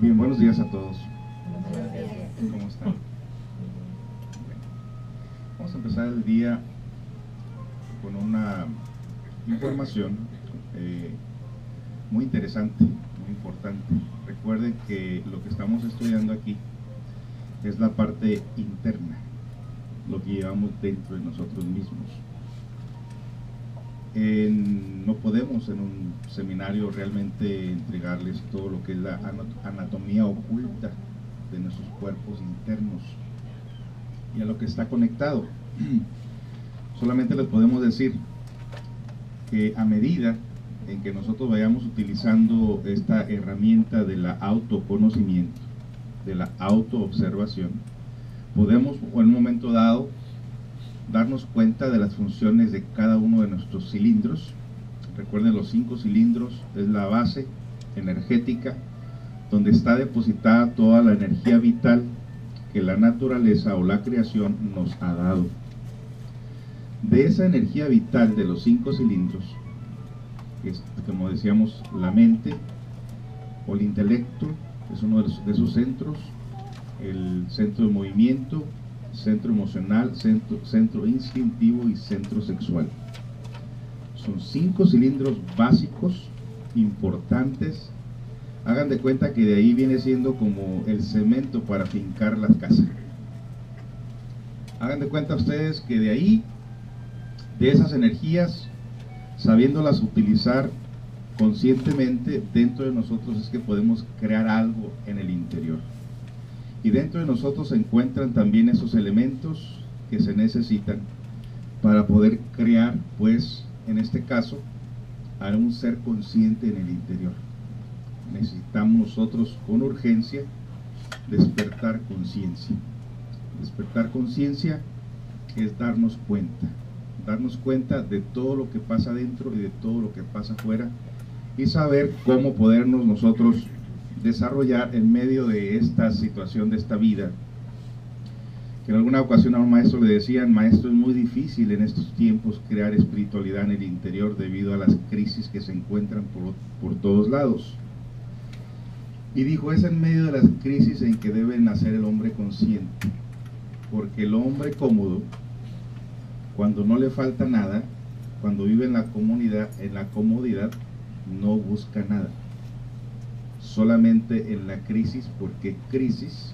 Bien, buenos días a todos. ¿Cómo están? Bueno, vamos a empezar el día con una información muy interesante, muy importante. Recuerden que lo que estamos estudiando aquí es la parte interna, lo que llevamos dentro de nosotros mismos. No podemos en un seminario realmente entregarles todo lo que es la anatomía oculta de nuestros cuerpos internos y a lo que está conectado. Solamente les podemos decir que a medida en que nosotros vayamos utilizando esta herramienta de la autoconocimiento, de la autoobservación, podemos en un momento dado darnos cuenta de las funciones de cada uno de nuestros cilindros. Recuerden, los 5 cilindros es la base energética donde está depositada toda la energía vital que la naturaleza o la creación nos ha dado. De esa energía vital de los 5 cilindros, es, como decíamos, la mente o el intelecto es uno de sus centros, el centro de movimiento, centro emocional, centro instintivo y centro sexual. Son 5 cilindros básicos, importantes. Hagan de cuenta que de ahí viene siendo como el cemento para fincar las casas. Hagan de cuenta ustedes que de ahí, de esas energías, sabiéndolas utilizar conscientemente dentro de nosotros, es que podemos crear algo en el interior. Y dentro de nosotros se encuentran también esos elementos que se necesitan para poder crear, pues, en este caso, a un ser consciente en el interior. Necesitamos nosotros con urgencia despertar conciencia. Despertar conciencia es darnos cuenta de todo lo que pasa dentro y de todo lo que pasa afuera, y saber cómo podernos nosotros desarrollar en medio de esta situación, de esta vida. Que en alguna ocasión a un maestro le decían: maestro, es muy difícil en estos tiempos crear espiritualidad en el interior debido a las crisis que se encuentran por todos lados. Y dijo: es en medio de las crisis en que debe nacer el hombre consciente, porque el hombre cómodo, cuando no le falta nada, cuando vive en la comodidad, no busca nada. Solamente en la crisis, porque crisis,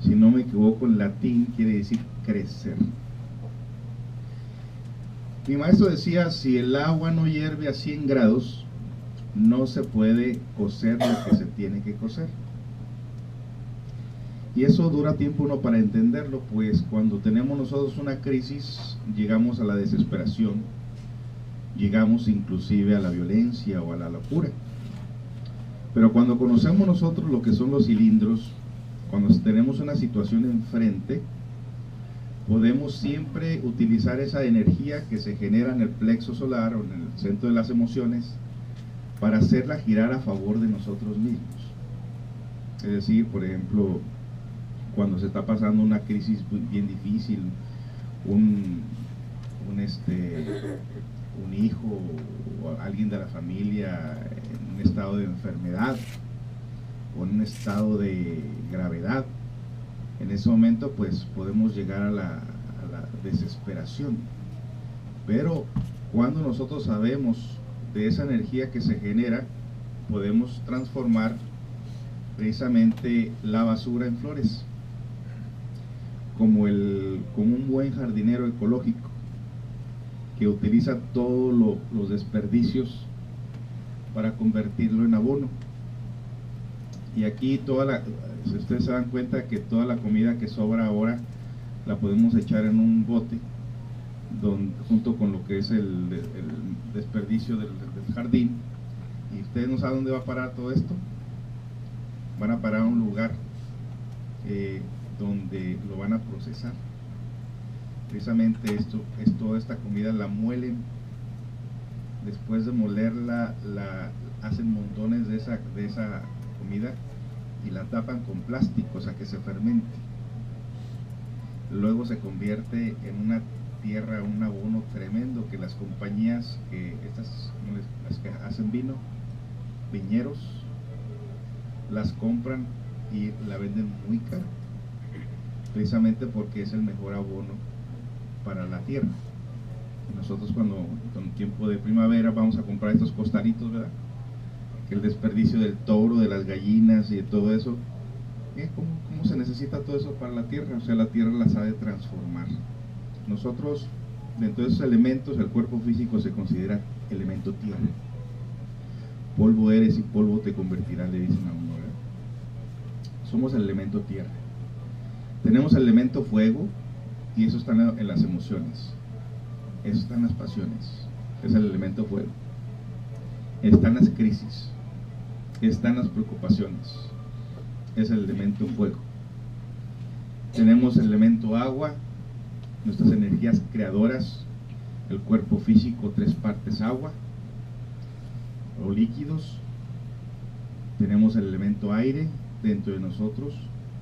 si no me equivoco, en latín quiere decir crecer. Mi maestro decía: si el agua no hierve a 100 grados, no se puede cocer lo que se tiene que cocer. Y eso dura tiempo uno para entenderlo, pues cuando tenemos nosotros una crisis, llegamos a la desesperación, llegamos inclusive a la violencia o a la locura. Pero cuando conocemos nosotros lo que son los cilindros, cuando tenemos una situación enfrente, podemos siempre utilizar esa energía que se genera en el plexo solar o en el centro de las emociones para hacerla girar a favor de nosotros mismos. Es decir, por ejemplo, cuando se está pasando una crisis bien difícil, un hijo o alguien de la familia en un estado de enfermedad o en un estado de gravedad, en ese momento pues podemos llegar a la desesperación. Pero cuando nosotros sabemos de esa energía que se genera, podemos transformar precisamente la basura en flores, como un buen jardinero ecológico que utiliza todos los desperdicios para convertirlo en abono. Y aquí si ustedes se dan cuenta que toda la comida que sobra ahora la podemos echar en un bote junto con lo que es el desperdicio del jardín, y ustedes no saben dónde va a parar todo esto. Van a parar a un lugar donde lo van a procesar. Precisamente toda esta comida la muelen. Después de molerla, hacen montones de esa comida y la tapan con plástico, o sea, que se fermente. Luego se convierte en una tierra, un abono tremendo que las compañías, las que hacen vino, viñeros, las compran y la venden muy cara, precisamente porque es el mejor abono para la tierra. Y nosotros cuando en tiempo de primavera vamos a comprar estos costalitos, ¿verdad? Que el desperdicio del toro, de las gallinas y de todo eso, ¿cómo se necesita todo eso para la tierra? O sea, la tierra la sabe transformar. Nosotros, dentro de esos elementos, el cuerpo físico se considera elemento tierra. Polvo eres y polvo te convertirás, le dicen a uno, ¿verdad? Somos el elemento tierra. Tenemos el elemento fuego, y eso está en las emociones, eso está en las pasiones, es el elemento fuego. Están las crisis, están las preocupaciones, es el elemento fuego. Tenemos el elemento agua, nuestras energías creadoras, el cuerpo físico, 3 partes agua o líquidos. Tenemos el elemento aire dentro de nosotros,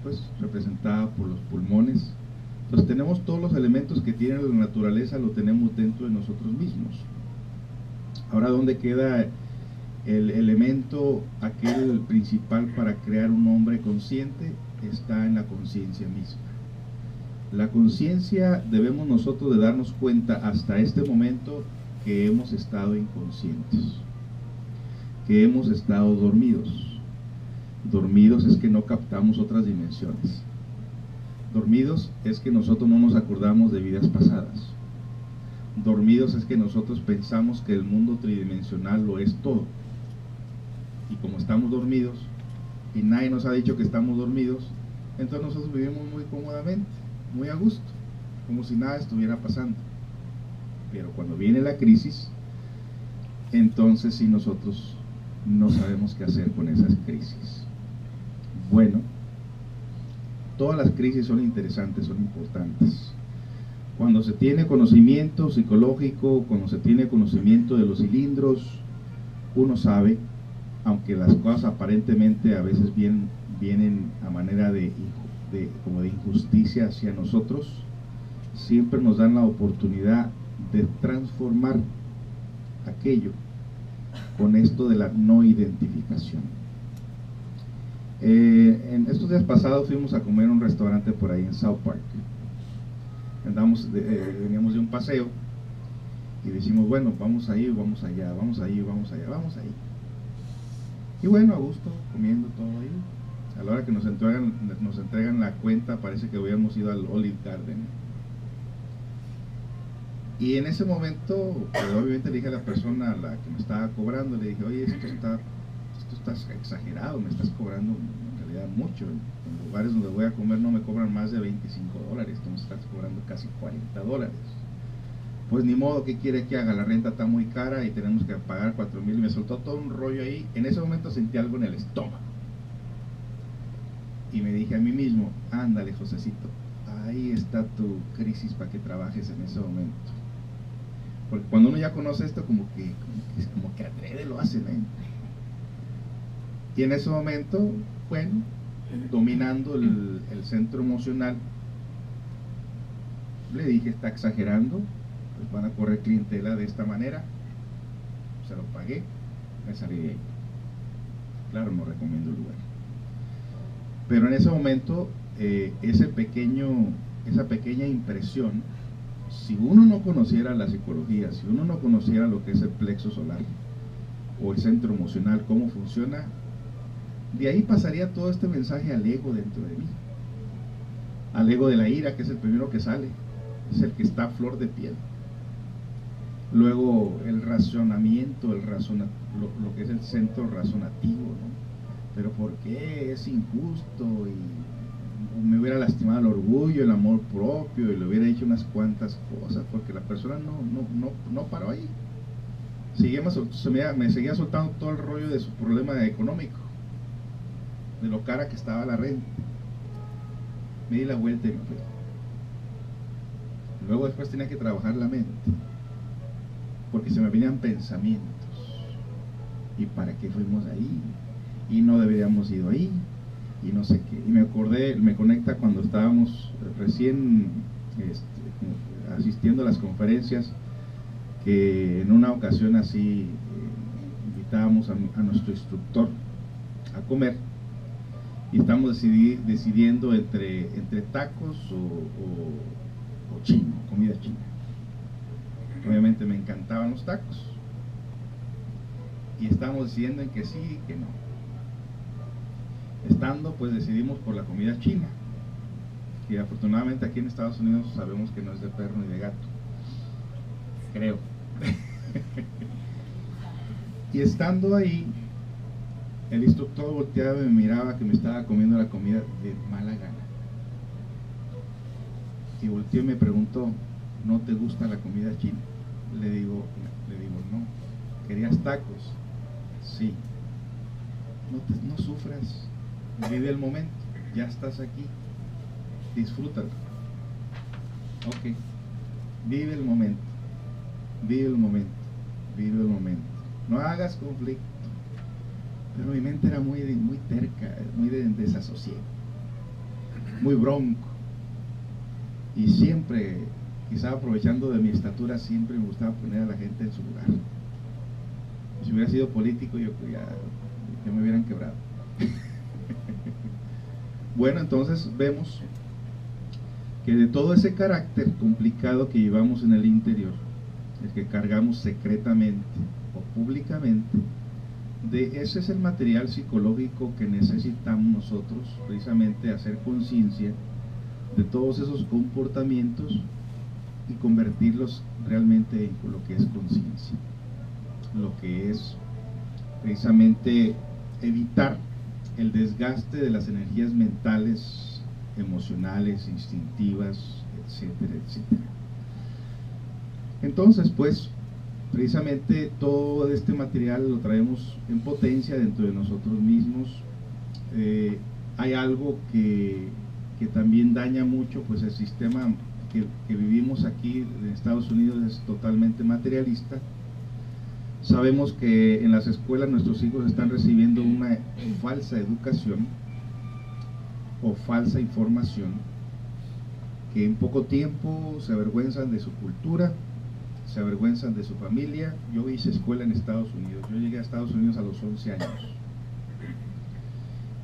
pues representada por los pulmones. Entonces tenemos todos los elementos que tiene la naturaleza, lo tenemos dentro de nosotros mismos. Ahora, ¿dónde queda el elemento aquel principal para crear un hombre consciente? Está en la conciencia misma. La conciencia, debemos nosotros de darnos cuenta hasta este momento que hemos estado inconscientes, que hemos estado dormidos. Dormidos es que no captamos otras dimensiones. Dormidos es que nosotros no nos acordamos de vidas pasadas. Dormidos es que nosotros pensamos que el mundo tridimensional lo es todo. Y como estamos dormidos, y nadie nos ha dicho que estamos dormidos, entonces nosotros vivimos muy cómodamente, muy a gusto, como si nada estuviera pasando. Pero cuando viene la crisis, entonces sí nosotros no sabemos qué hacer con esas crisis. Bueno, todas las crisis son interesantes, son importantes. Cuando se tiene conocimiento psicológico, cuando se tiene conocimiento de los cilindros, uno sabe, aunque las cosas aparentemente a veces vienen a manera como de injusticia hacia nosotros, siempre nos dan la oportunidad de transformar aquello con esto de la no identificación. En estos días pasados fuimos a comer en un restaurante por ahí en South Park. Veníamos de un paseo y decimos, bueno, vamos ahí, vamos allá, vamos ahí, vamos allá, vamos ahí. Y bueno, a gusto, comiendo todo ahí. A la hora que nos entregan la cuenta, parece que habíamos ido al Olive Garden. Y en ese momento, pues, obviamente le dije a la persona a la que me estaba cobrando, le dije, oye, esto está exagerado, me estás cobrando en realidad mucho. En lugares donde voy a comer no me cobran más de $25, tú me estás cobrando casi $40. Pues ni modo, ¿qué quiere que haga? La renta está muy cara y tenemos que pagar $4,000, y me soltó todo un rollo ahí. En ese momento sentí algo en el estómago y me dije a mí mismo, ándale, Josecito, ahí está tu crisis para que trabajes en ese momento. Porque cuando uno ya conoce esto, como que adrede lo hacen, ¿eh? Y en ese momento, bueno, dominando el centro emocional, le dije, está exagerando, pues van a correr clientela de esta manera. Se lo pagué, me salí de ahí. Claro, no recomiendo el lugar. Pero en ese momento, esa pequeña impresión, si uno no conociera la psicología, si uno no conociera lo que es el plexo solar o el centro emocional, cómo funciona, de ahí pasaría todo este mensaje al ego dentro de mí, al ego de la ira, que es el primero que sale, es el que está a flor de piel. Luego el razonamiento, lo que es el centro razonativo, ¿no? Pero ¿por qué es injusto? Y me hubiera lastimado el orgullo, el amor propio, y le hubiera dicho unas cuantas cosas, porque la persona no paró ahí. Me seguía soltando todo el rollo de su problema económico, de lo cara que estaba la renta. Me di la vuelta y me fui. Luego después tenía que trabajar la mente, porque se me venían pensamientos. ¿Y para qué fuimos ahí? Y no deberíamos ir ahí, y no sé qué. Y me conecta cuando estábamos recién asistiendo a las conferencias, que en una ocasión así invitábamos a nuestro instructor a comer, y estamos decidiendo entre tacos o chino, comida china. Obviamente me encantaban los tacos y estábamos decidiendo en que sí y que no. Estando, pues decidimos por la comida china, que afortunadamente aquí en Estados Unidos sabemos que no es de perro ni de gato, creo. Y estando ahí, el instructor volteaba y me miraba que me estaba comiendo la comida de mala gana. Y volteó y me preguntó, ¿no te gusta la comida china? Le digo no. ¿Querías tacos? Sí. No sufras, vive el momento, ya estás aquí, disfrútalo. Ok, vive el momento, vive el momento, vive el momento. No hagas conflicto. Pero mi mente era muy terca, muy de desasosiego, muy bronco. Y siempre, quizá aprovechando de mi estatura, siempre me gustaba poner a la gente en su lugar. Si hubiera sido político, yo ya me hubieran quebrado. Bueno, entonces vemos que de todo ese carácter complicado que llevamos en el interior, el que cargamos secretamente o públicamente, ese es el material psicológico que necesitamos nosotros, precisamente hacer conciencia de todos esos comportamientos y convertirlos realmente en lo que es conciencia, lo que es precisamente evitar el desgaste de las energías mentales, emocionales, instintivas, etcétera, etcétera. Entonces, pues, precisamente todo este material lo traemos en potencia dentro de nosotros mismos. Hay algo que también daña mucho, pues el sistema que vivimos aquí en Estados Unidos es totalmente materialista. Sabemos que en las escuelas nuestros hijos están recibiendo una falsa educación o falsa información, que en poco tiempo se avergüenzan de su cultura, se avergüenzan de su familia. Yo hice escuela en Estados Unidos, yo llegué a Estados Unidos a los 11 años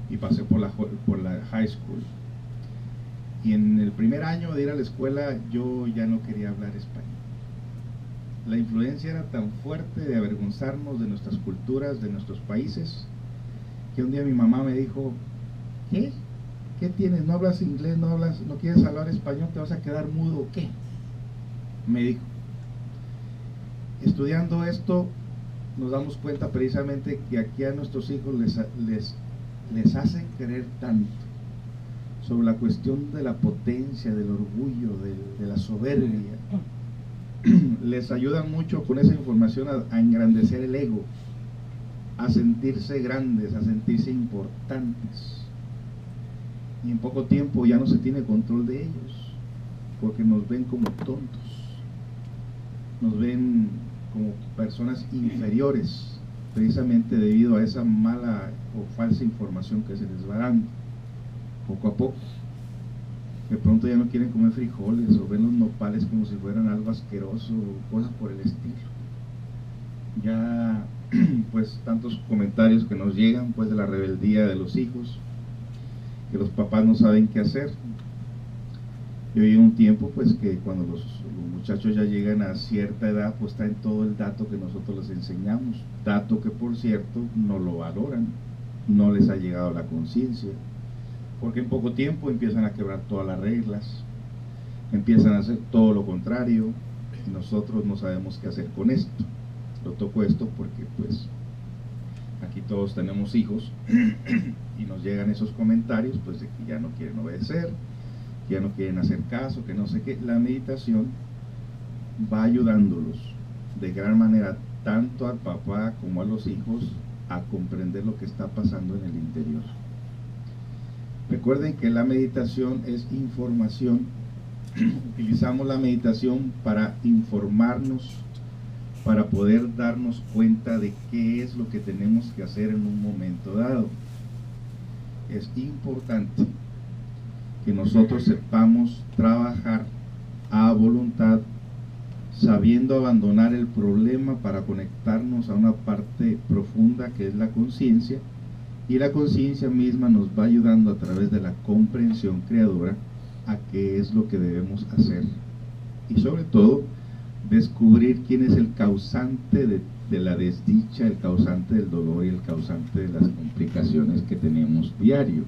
y pasé por la high school, y en el primer año de ir a la escuela yo ya no quería hablar español. La influencia era tan fuerte de avergonzarnos de nuestras culturas, de nuestros países, que un día mi mamá me dijo, ¿qué? ¿Qué tienes? ¿No hablas inglés? ¿No quieres hablar español? ¿Te vas a quedar mudo o qué? Me dijo. Estudiando esto nos damos cuenta precisamente que aquí a nuestros hijos les hacen creer tanto sobre la cuestión de la potencia, del orgullo, de la soberbia. Les ayudan mucho con esa información a engrandecer el ego, a sentirse grandes, a sentirse importantes, y en poco tiempo ya no se tiene control de ellos, porque nos ven como tontos, nos ven como personas inferiores, precisamente debido a esa mala o falsa información que se les va dando poco a poco. De pronto ya no quieren comer frijoles, o ven los nopales como si fueran algo asqueroso, o cosas por el estilo. Ya pues tantos comentarios que nos llegan pues de la rebeldía de los hijos, que los papás no saben qué hacer. Yo viví un tiempo pues que cuando los muchachos ya llegan a cierta edad, pues traen todo el dato que nosotros les enseñamos, dato que por cierto no lo valoran, no les ha llegado a la conciencia, porque en poco tiempo empiezan a quebrar todas las reglas, empiezan a hacer todo lo contrario, y nosotros no sabemos qué hacer con esto. Lo toco esto porque pues aquí todos tenemos hijos y nos llegan esos comentarios pues de que ya no quieren obedecer, que ya no quieren hacer caso, que no sé qué. La meditación va ayudándolos de gran manera tanto al papá como a los hijos a comprender lo que está pasando en el interior. Recuerden que la meditación es información. Utilizamos la meditación para informarnos, para poder darnos cuenta de qué es lo que tenemos que hacer en un momento dado. Es importante que nosotros sepamos trabajar a voluntad, sabiendo abandonar el problema para conectarnos a una parte profunda que es la conciencia, Y la conciencia misma nos va ayudando a través de la comprensión creadora a qué es lo que debemos hacer. Y sobre todo, descubrir quién es el causante de la desdicha, el causante del dolor y el causante de las complicaciones que tenemos diario.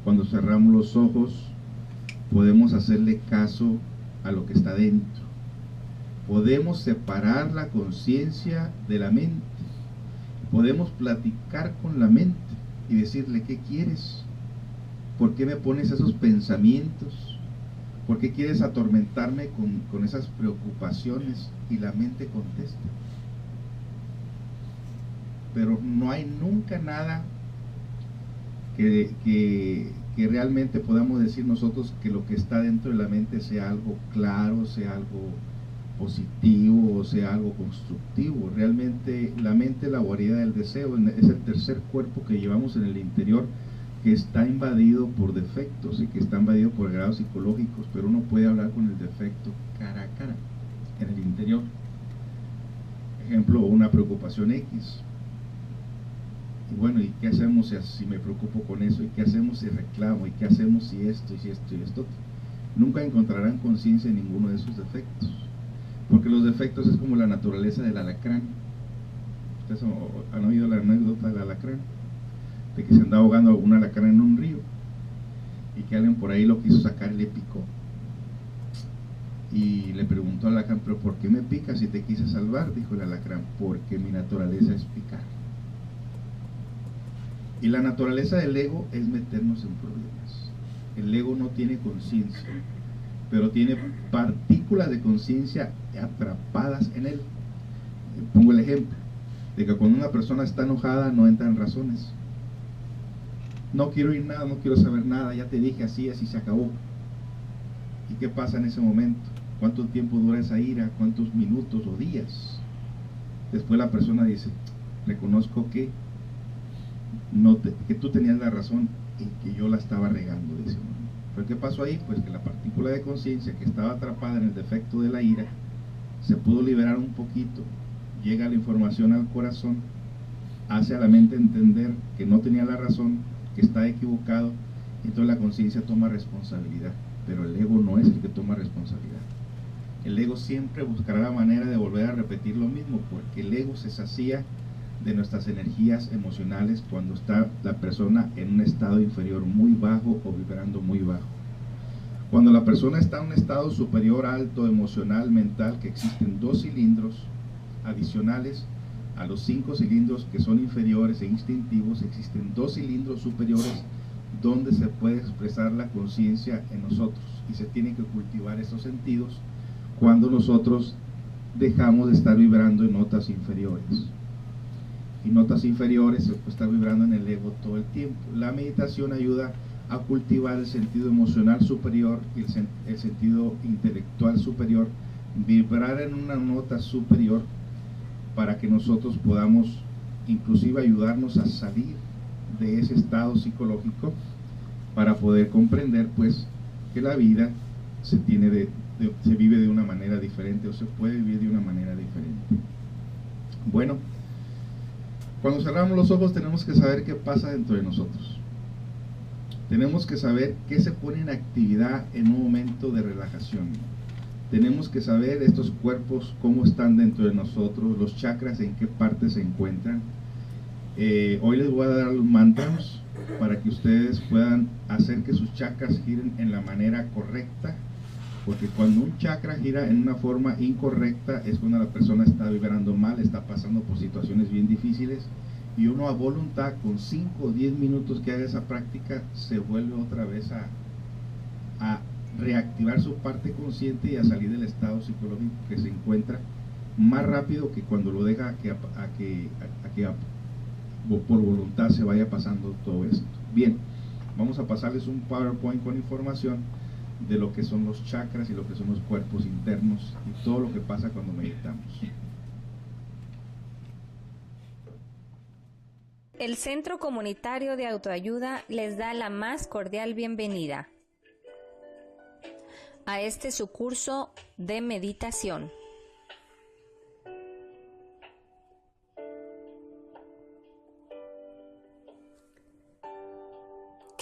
Cuando cerramos los ojos, podemos hacerle caso a lo que está dentro. Podemos separar la conciencia de la mente. Podemos platicar con la mente y decirle: ¿qué quieres? ¿Por qué me pones esos pensamientos? ¿Por qué quieres atormentarme con esas preocupaciones? Y la mente contesta. Pero no hay nunca nada que realmente podamos decir nosotros que lo que está dentro de la mente sea algo claro, sea algo positivo o sea algo constructivo. Realmente la mente es la guarida del deseo, es el tercer cuerpo que llevamos en el interior, que está invadido por defectos y que está invadido por grados psicológicos, pero uno puede hablar con el defecto cara a cara en el interior. Ejemplo, una preocupación X. Y bueno, ¿y qué hacemos si me preocupo con eso? ¿Y qué hacemos si reclamo? ¿Y qué hacemos si esto, y si esto, y esto? Nunca encontrarán conciencia en ninguno de esos defectos, porque los defectos es como la naturaleza del alacrán. ¿Ustedes han oído la anécdota del alacrán? De que se andaba ahogando un alacrán en un río y que alguien por ahí lo quiso sacar y le picó. Y le preguntó al alacrán: ¿pero por qué me picas si te quise salvar? Dijo el alacrán: porque mi naturaleza es picar. Y la naturaleza del ego es meternos en problemas. El ego no tiene conciencia, pero tiene partículas de conciencia atrapadas en él. Pongo el ejemplo de que cuando una persona está enojada no entra en razones. No quiero oír nada, no quiero saber nada, ya te dije, así se acabó. ¿Y qué pasa en ese momento? ¿Cuánto tiempo dura esa ira? ¿Cuántos minutos o días? Después la persona dice: reconozco que tú tenías la razón y que yo la estaba regando, dice uno. ¿Pero qué pasó ahí? Pues que la partícula de conciencia que estaba atrapada en el defecto de la ira se pudo liberar un poquito, llega la información al corazón, hace a la mente entender que no tenía la razón, que está equivocado, y entonces la conciencia toma responsabilidad. Pero el ego no es el que toma responsabilidad. El ego siempre buscará la manera de volver a repetir lo mismo, porque el ego se sacía de nuestras energías emocionales cuando está la persona en un estado inferior muy bajo o vibrando muy bajo. Cuando la persona está en un estado superior, alto, emocional, mental, que existen 2 cilindros adicionales a los 5 cilindros que son inferiores e instintivos, existen 2 cilindros superiores donde se puede expresar la conciencia en nosotros, y se tienen que cultivar esos sentidos cuando nosotros dejamos de estar vibrando en notas inferiores. Y notas inferiores se puede estar vibrando en el ego todo el tiempo. La meditación ayuda a cultivar el sentido emocional superior y el sentido intelectual superior, vibrar en una nota superior para que nosotros podamos inclusive ayudarnos a salir de ese estado psicológico, para poder comprender pues que la vida se vive de una manera diferente, o se puede vivir de una manera diferente. Bueno, cuando cerramos los ojos tenemos que saber qué pasa dentro de nosotros. Tenemos que saber qué se pone en actividad en un momento de relajación. Tenemos que saber estos cuerpos cómo están dentro de nosotros, los chakras en qué parte se encuentran. Hoy les voy a dar los mantras para que ustedes puedan hacer que sus chakras giren en la manera correcta, porque cuando un chakra gira en una forma incorrecta es cuando la persona está vibrando mal, está pasando por situaciones bien difíciles, y uno a voluntad, con 5 o 10 minutos que haga esa práctica, se vuelve otra vez a reactivar su parte consciente y a salir del estado psicológico que se encuentra más rápido que cuando lo deja a que por voluntad se vaya pasando todo esto. Bien, vamos a pasarles un PowerPoint con información de lo que son los chakras y lo que son los cuerpos internos y todo lo que pasa cuando meditamos. El Centro Comunitario de Autoayuda les da la más cordial bienvenida a su curso de meditación.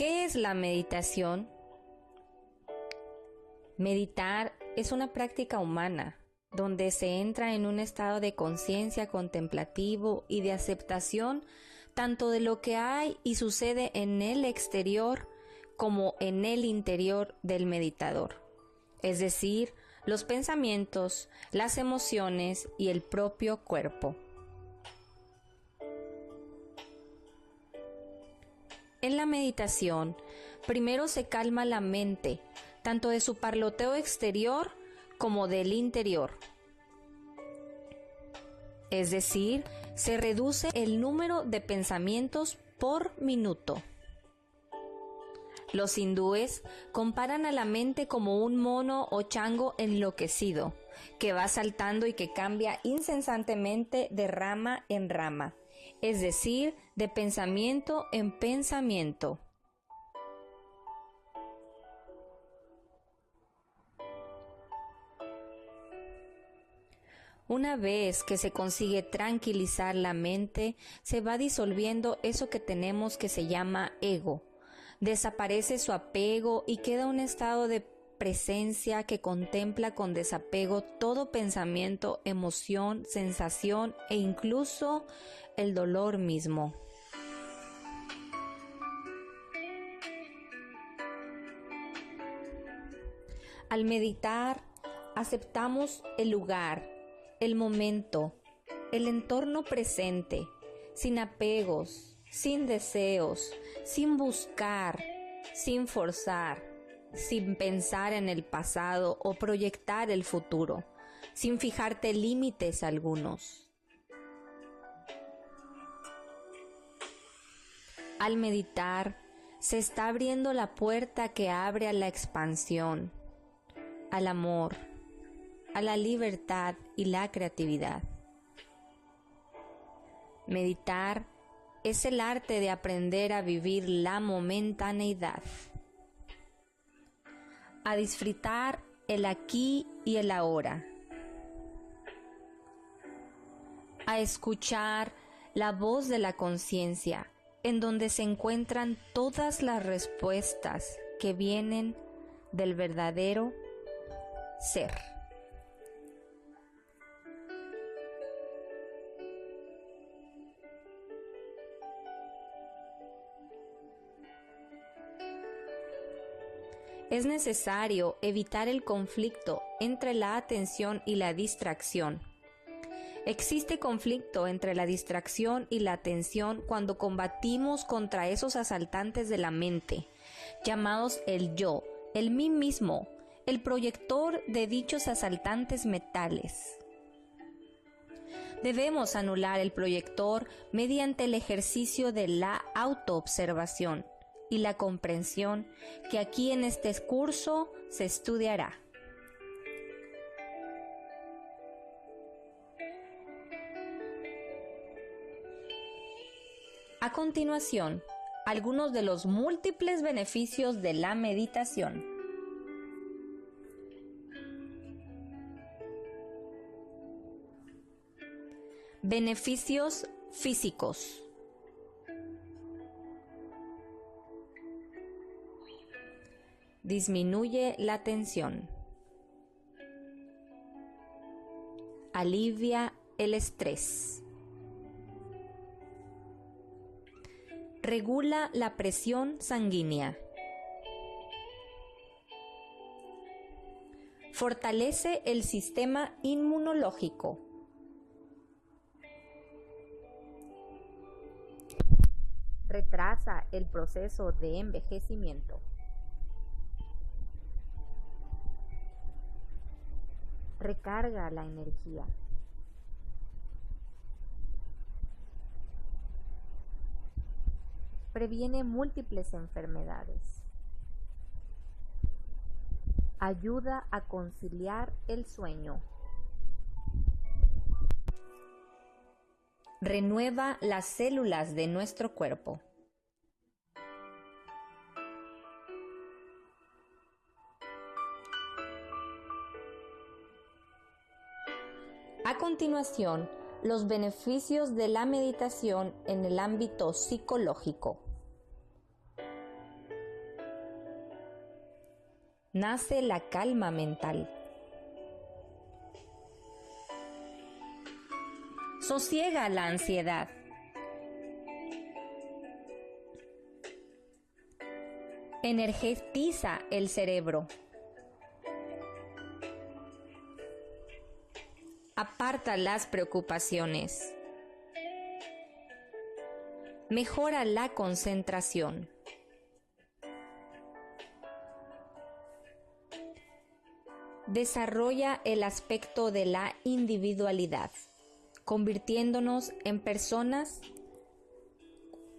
¿Qué es la meditación? Meditar es una práctica humana donde se entra en un estado de conciencia contemplativo y de aceptación tanto de lo que hay y sucede en el exterior como en el interior del meditador, es decir, los pensamientos, las emociones y el propio cuerpo. En la meditación, primero se calma la mente, tanto de su parloteo exterior como del interior. Es decir, se reduce el número de pensamientos por minuto. Los hindúes comparan a la mente como un mono o chango enloquecido, que va saltando y que cambia incesantemente de rama en rama, es decir, de pensamiento en pensamiento. Una vez que se consigue tranquilizar la mente, se va disolviendo eso que tenemos que se llama ego. Desaparece su apego y queda un estado de presencia que contempla con desapego todo pensamiento, emoción, sensación e incluso el dolor mismo. Al meditar, aceptamos el lugar, el momento, el entorno presente, sin apegos, sin deseos, sin buscar, sin forzar, sin pensar en el pasado o proyectar el futuro, sin fijarte límites algunos. Al meditar, se está abriendo la puerta que abre a la expansión, al amor, a la libertad y la creatividad. Meditar es el arte de aprender a vivir la momentaneidad, a disfrutar el aquí y el ahora, a escuchar la voz de la conciencia, en donde se encuentran todas las respuestas que vienen del verdadero ser. Es necesario evitar el conflicto entre la atención y la distracción. Existe conflicto entre la distracción y la atención cuando combatimos contra esos asaltantes de la mente, llamados el yo, el mí mismo, el proyector de dichos asaltantes mentales. Debemos anular el proyector mediante el ejercicio de la autoobservación y la comprensión que aquí en este curso se estudiará. A continuación, algunos de los múltiples beneficios de la meditación. Beneficios físicos. Disminuye la tensión. Alivia el estrés. Regula la presión sanguínea. Fortalece el sistema inmunológico. Retrasa el proceso de envejecimiento. Recarga la energía. Previene múltiples enfermedades. Ayuda a conciliar el sueño. Renueva las células de nuestro cuerpo. A continuación, los beneficios de la meditación en el ámbito psicológico. nace la calma mental. Sosiega la ansiedad. Energetiza el cerebro. Aparta las preocupaciones. Mejora la concentración. Desarrolla el aspecto de la individualidad, convirtiéndonos en personas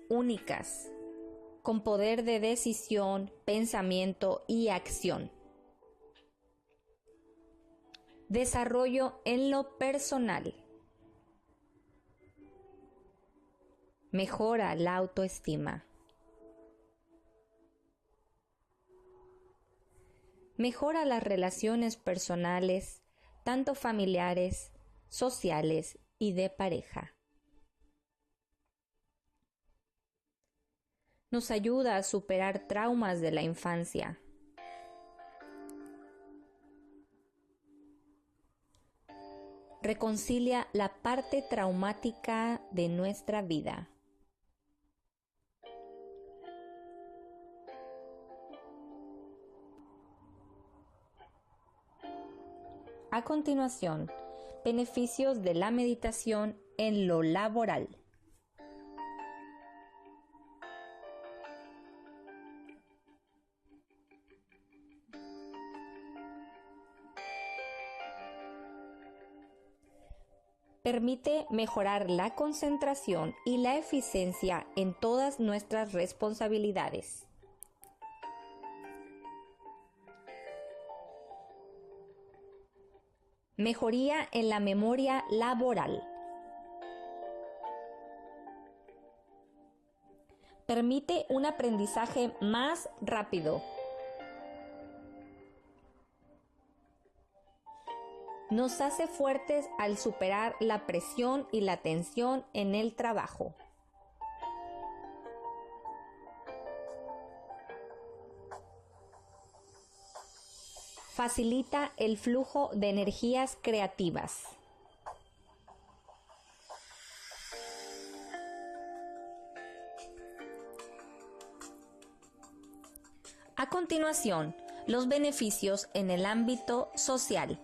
únicas, con poder de decisión, pensamiento y acción. Desarrollo en lo personal. Mejora la autoestima. Mejora las relaciones personales, tanto familiares, sociales y de pareja. Nos ayuda a superar traumas de la infancia. Reconcilia la parte traumática de nuestra vida. A continuación, beneficios de la meditación en lo laboral. Permite mejorar la concentración y la eficiencia en todas nuestras responsabilidades. Mejoría en la memoria laboral. Permite un aprendizaje más rápido. Nos hace fuertes al superar la presión y la tensión en el trabajo. Facilita el flujo de energías creativas. A continuación, los beneficios en el ámbito social.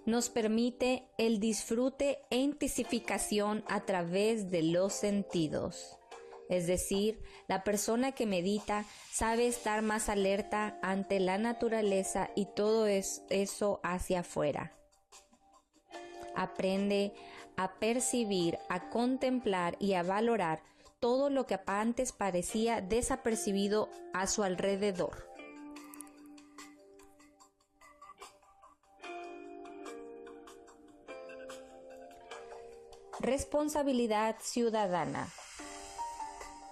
Nos permite el disfrute e intensificación a través de los sentidos. Es decir, la persona que medita sabe estar más alerta ante la naturaleza y todo eso hacia afuera. Aprende a percibir, a contemplar y a valorar todo lo que antes parecía desapercibido a su alrededor. Responsabilidad ciudadana.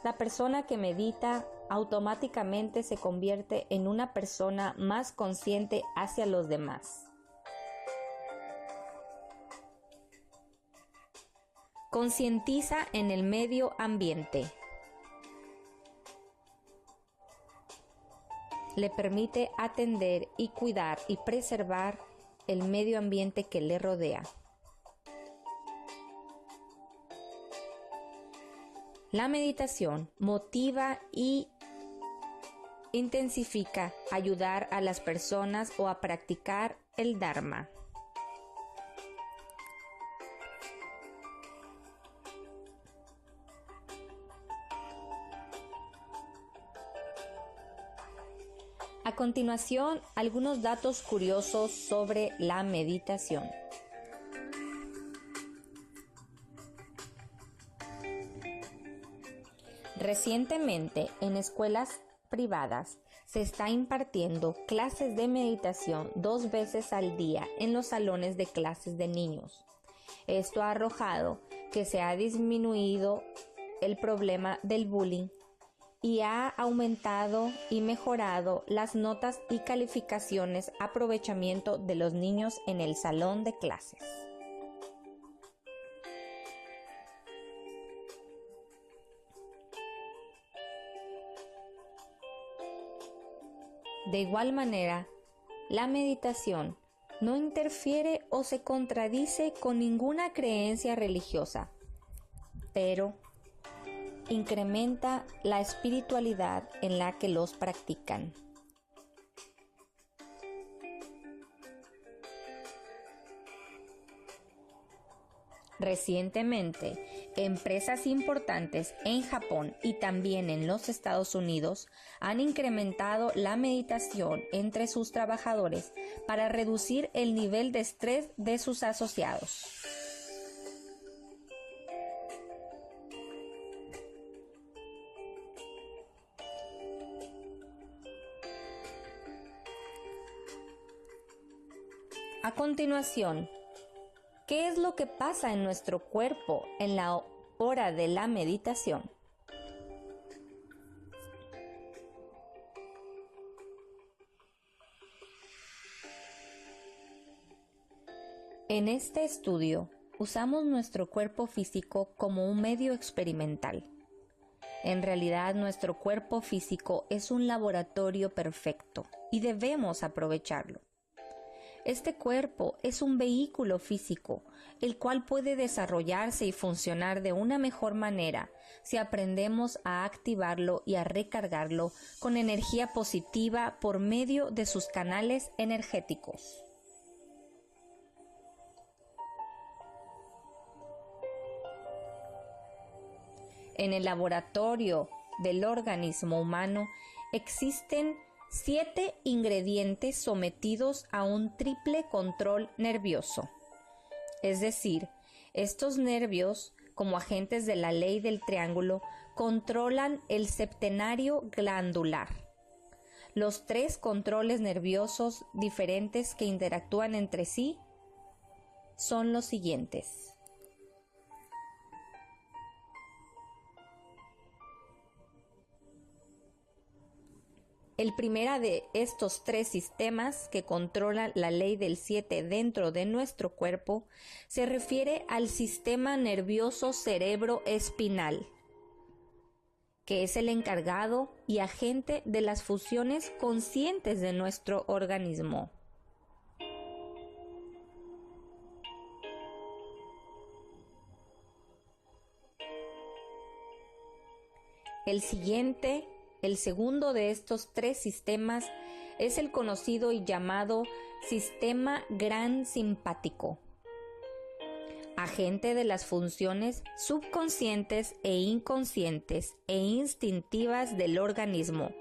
La persona que medita automáticamente se convierte en una persona más consciente hacia los demás. Concientiza en el medio ambiente. Le permite atender y cuidar y preservar el medio ambiente que le rodea. La meditación motiva y intensifica ayudar a las personas o a practicar el Dharma. A continuación, algunos datos curiosos sobre la meditación. Recientemente, en escuelas privadas, se está impartiendo clases de meditación 2 veces al día en los salones de clases de niños. Esto ha arrojado que se ha disminuido el problema del bullying y ha aumentado y mejorado las notas y calificaciones, aprovechamiento de los niños en el salón de clases. De igual manera, la meditación no interfiere o se contradice con ninguna creencia religiosa, pero incrementa la espiritualidad en la que los practican. Recientemente, empresas importantes en Japón y también en los Estados Unidos han incrementado la meditación entre sus trabajadores para reducir el nivel de estrés de sus asociados. A continuación, ¿qué es lo que pasa en nuestro cuerpo en la hora de la meditación? En este estudio, usamos nuestro cuerpo físico como un medio experimental. En realidad, nuestro cuerpo físico es un laboratorio perfecto y debemos aprovecharlo. Este cuerpo es un vehículo físico, el cual puede desarrollarse y funcionar de una mejor manera si aprendemos a activarlo y a recargarlo con energía positiva por medio de sus canales energéticos. En el laboratorio del organismo humano existen 7 ingredientes sometidos a un triple control nervioso. Es decir, estos nervios, como agentes de la ley del triángulo, controlan el septenario glandular. Los 3 controles nerviosos diferentes que interactúan entre sí son los siguientes. El primero de estos 3 sistemas que controlan la ley del 7 dentro de nuestro cuerpo se refiere al sistema nervioso cerebroespinal, que es el encargado y agente de las funciones conscientes de nuestro organismo. El segundo de estos 3 sistemas es el conocido y llamado sistema gran simpático, agente de las funciones subconscientes e inconscientes e instintivas del organismo,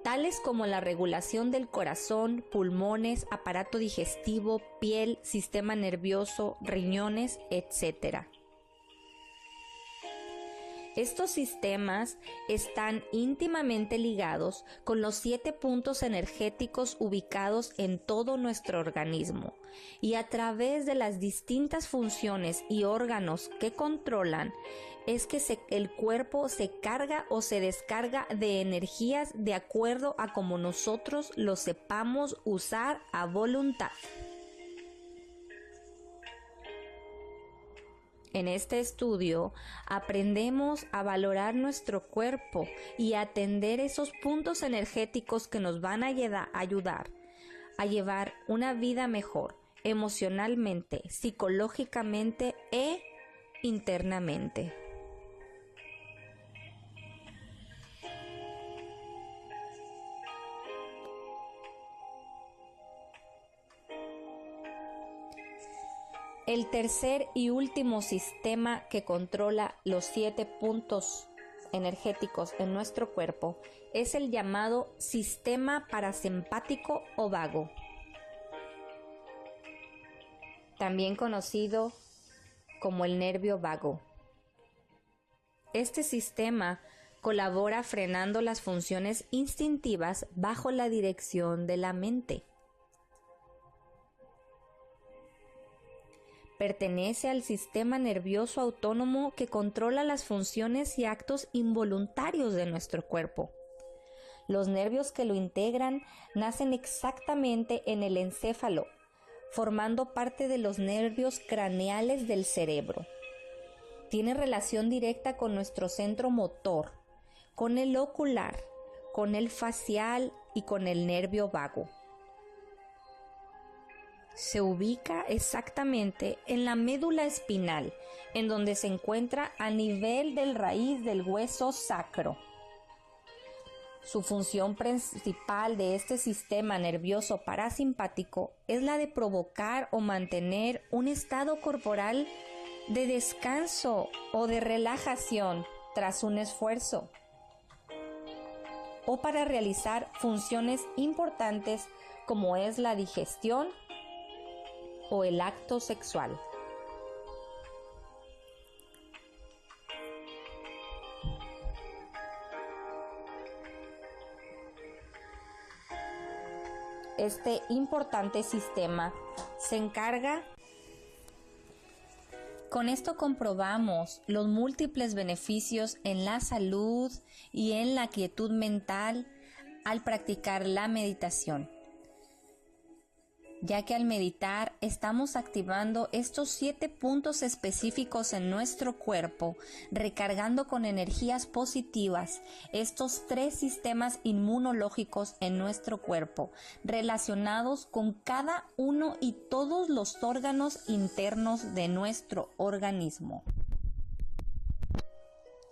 tales como la regulación del corazón, pulmones, aparato digestivo, piel, sistema nervioso, riñones, etc. Estos sistemas están íntimamente ligados con los 7 puntos energéticos ubicados en todo nuestro organismo y a través de las distintas funciones y órganos que controlan es que el cuerpo se carga o se descarga de energías de acuerdo a como nosotros lo sepamos usar a voluntad. En este estudio aprendemos a valorar nuestro cuerpo y a atender esos puntos energéticos que nos van a ayudar a llevar una vida mejor emocionalmente, psicológicamente e internamente. El tercer y último sistema que controla los 7 puntos energéticos en nuestro cuerpo es el llamado sistema parasimpático o vago, también conocido como el nervio vago. Este sistema colabora frenando las funciones instintivas bajo la dirección de la mente. Pertenece al sistema nervioso autónomo que controla las funciones y actos involuntarios de nuestro cuerpo. Los nervios que lo integran nacen exactamente en el encéfalo, formando parte de los nervios craneales del cerebro. Tiene relación directa con nuestro centro motor, con el ocular, con el facial y con el nervio vago. Se ubica exactamente en la médula espinal, en donde se encuentra a nivel del raíz del hueso sacro. Su función principal de este sistema nervioso parasimpático es la de provocar o mantener un estado corporal de descanso o de relajación tras un esfuerzo, o para realizar funciones importantes como es la digestión o el acto sexual. Este importante sistema se encarga. Con esto comprobamos los múltiples beneficios en la salud y en la quietud mental al practicar la meditación, ya que al meditar estamos activando estos 7 puntos específicos en nuestro cuerpo, recargando con energías positivas estos 3 sistemas inmunológicos en nuestro cuerpo, relacionados con cada uno y todos los órganos internos de nuestro organismo.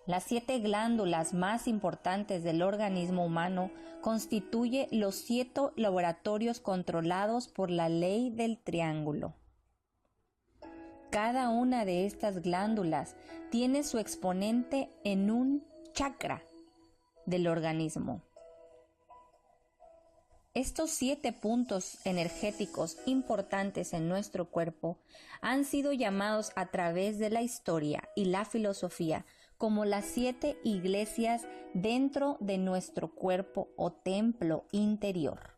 Las 7 glándulas más importantes del organismo humano constituyen los 7 laboratorios controlados por la ley del triángulo. Cada una de estas glándulas tiene su exponente en un chakra del organismo. Estos 7 puntos energéticos importantes en nuestro cuerpo han sido llamados a través de la historia y la filosofía como las 7 iglesias dentro de nuestro cuerpo o templo interior.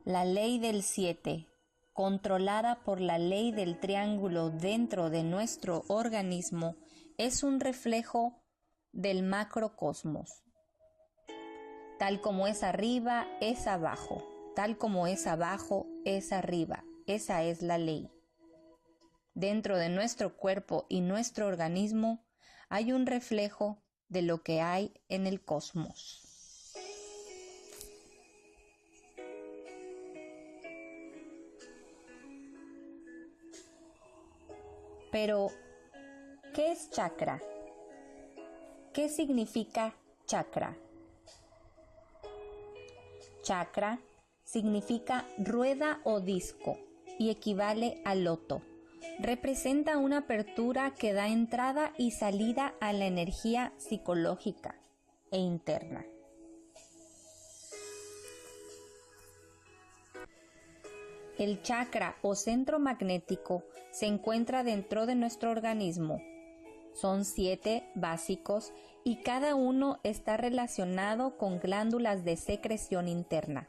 La ley del 7, controlada por la ley del triángulo dentro de nuestro organismo, es un reflejo del macrocosmos. Tal como es arriba, es abajo. Tal como es abajo, es arriba. Esa es la ley. Dentro de nuestro cuerpo y nuestro organismo hay un reflejo de lo que hay en el cosmos. Pero, ¿qué es chakra? ¿Qué significa chakra? Chakra significa rueda o disco y equivale a loto. Representa una apertura que da entrada y salida a la energía psicológica e interna. El chakra o centro magnético se encuentra dentro de nuestro organismo. Son 7 básicos y cada uno está relacionado con glándulas de secreción interna.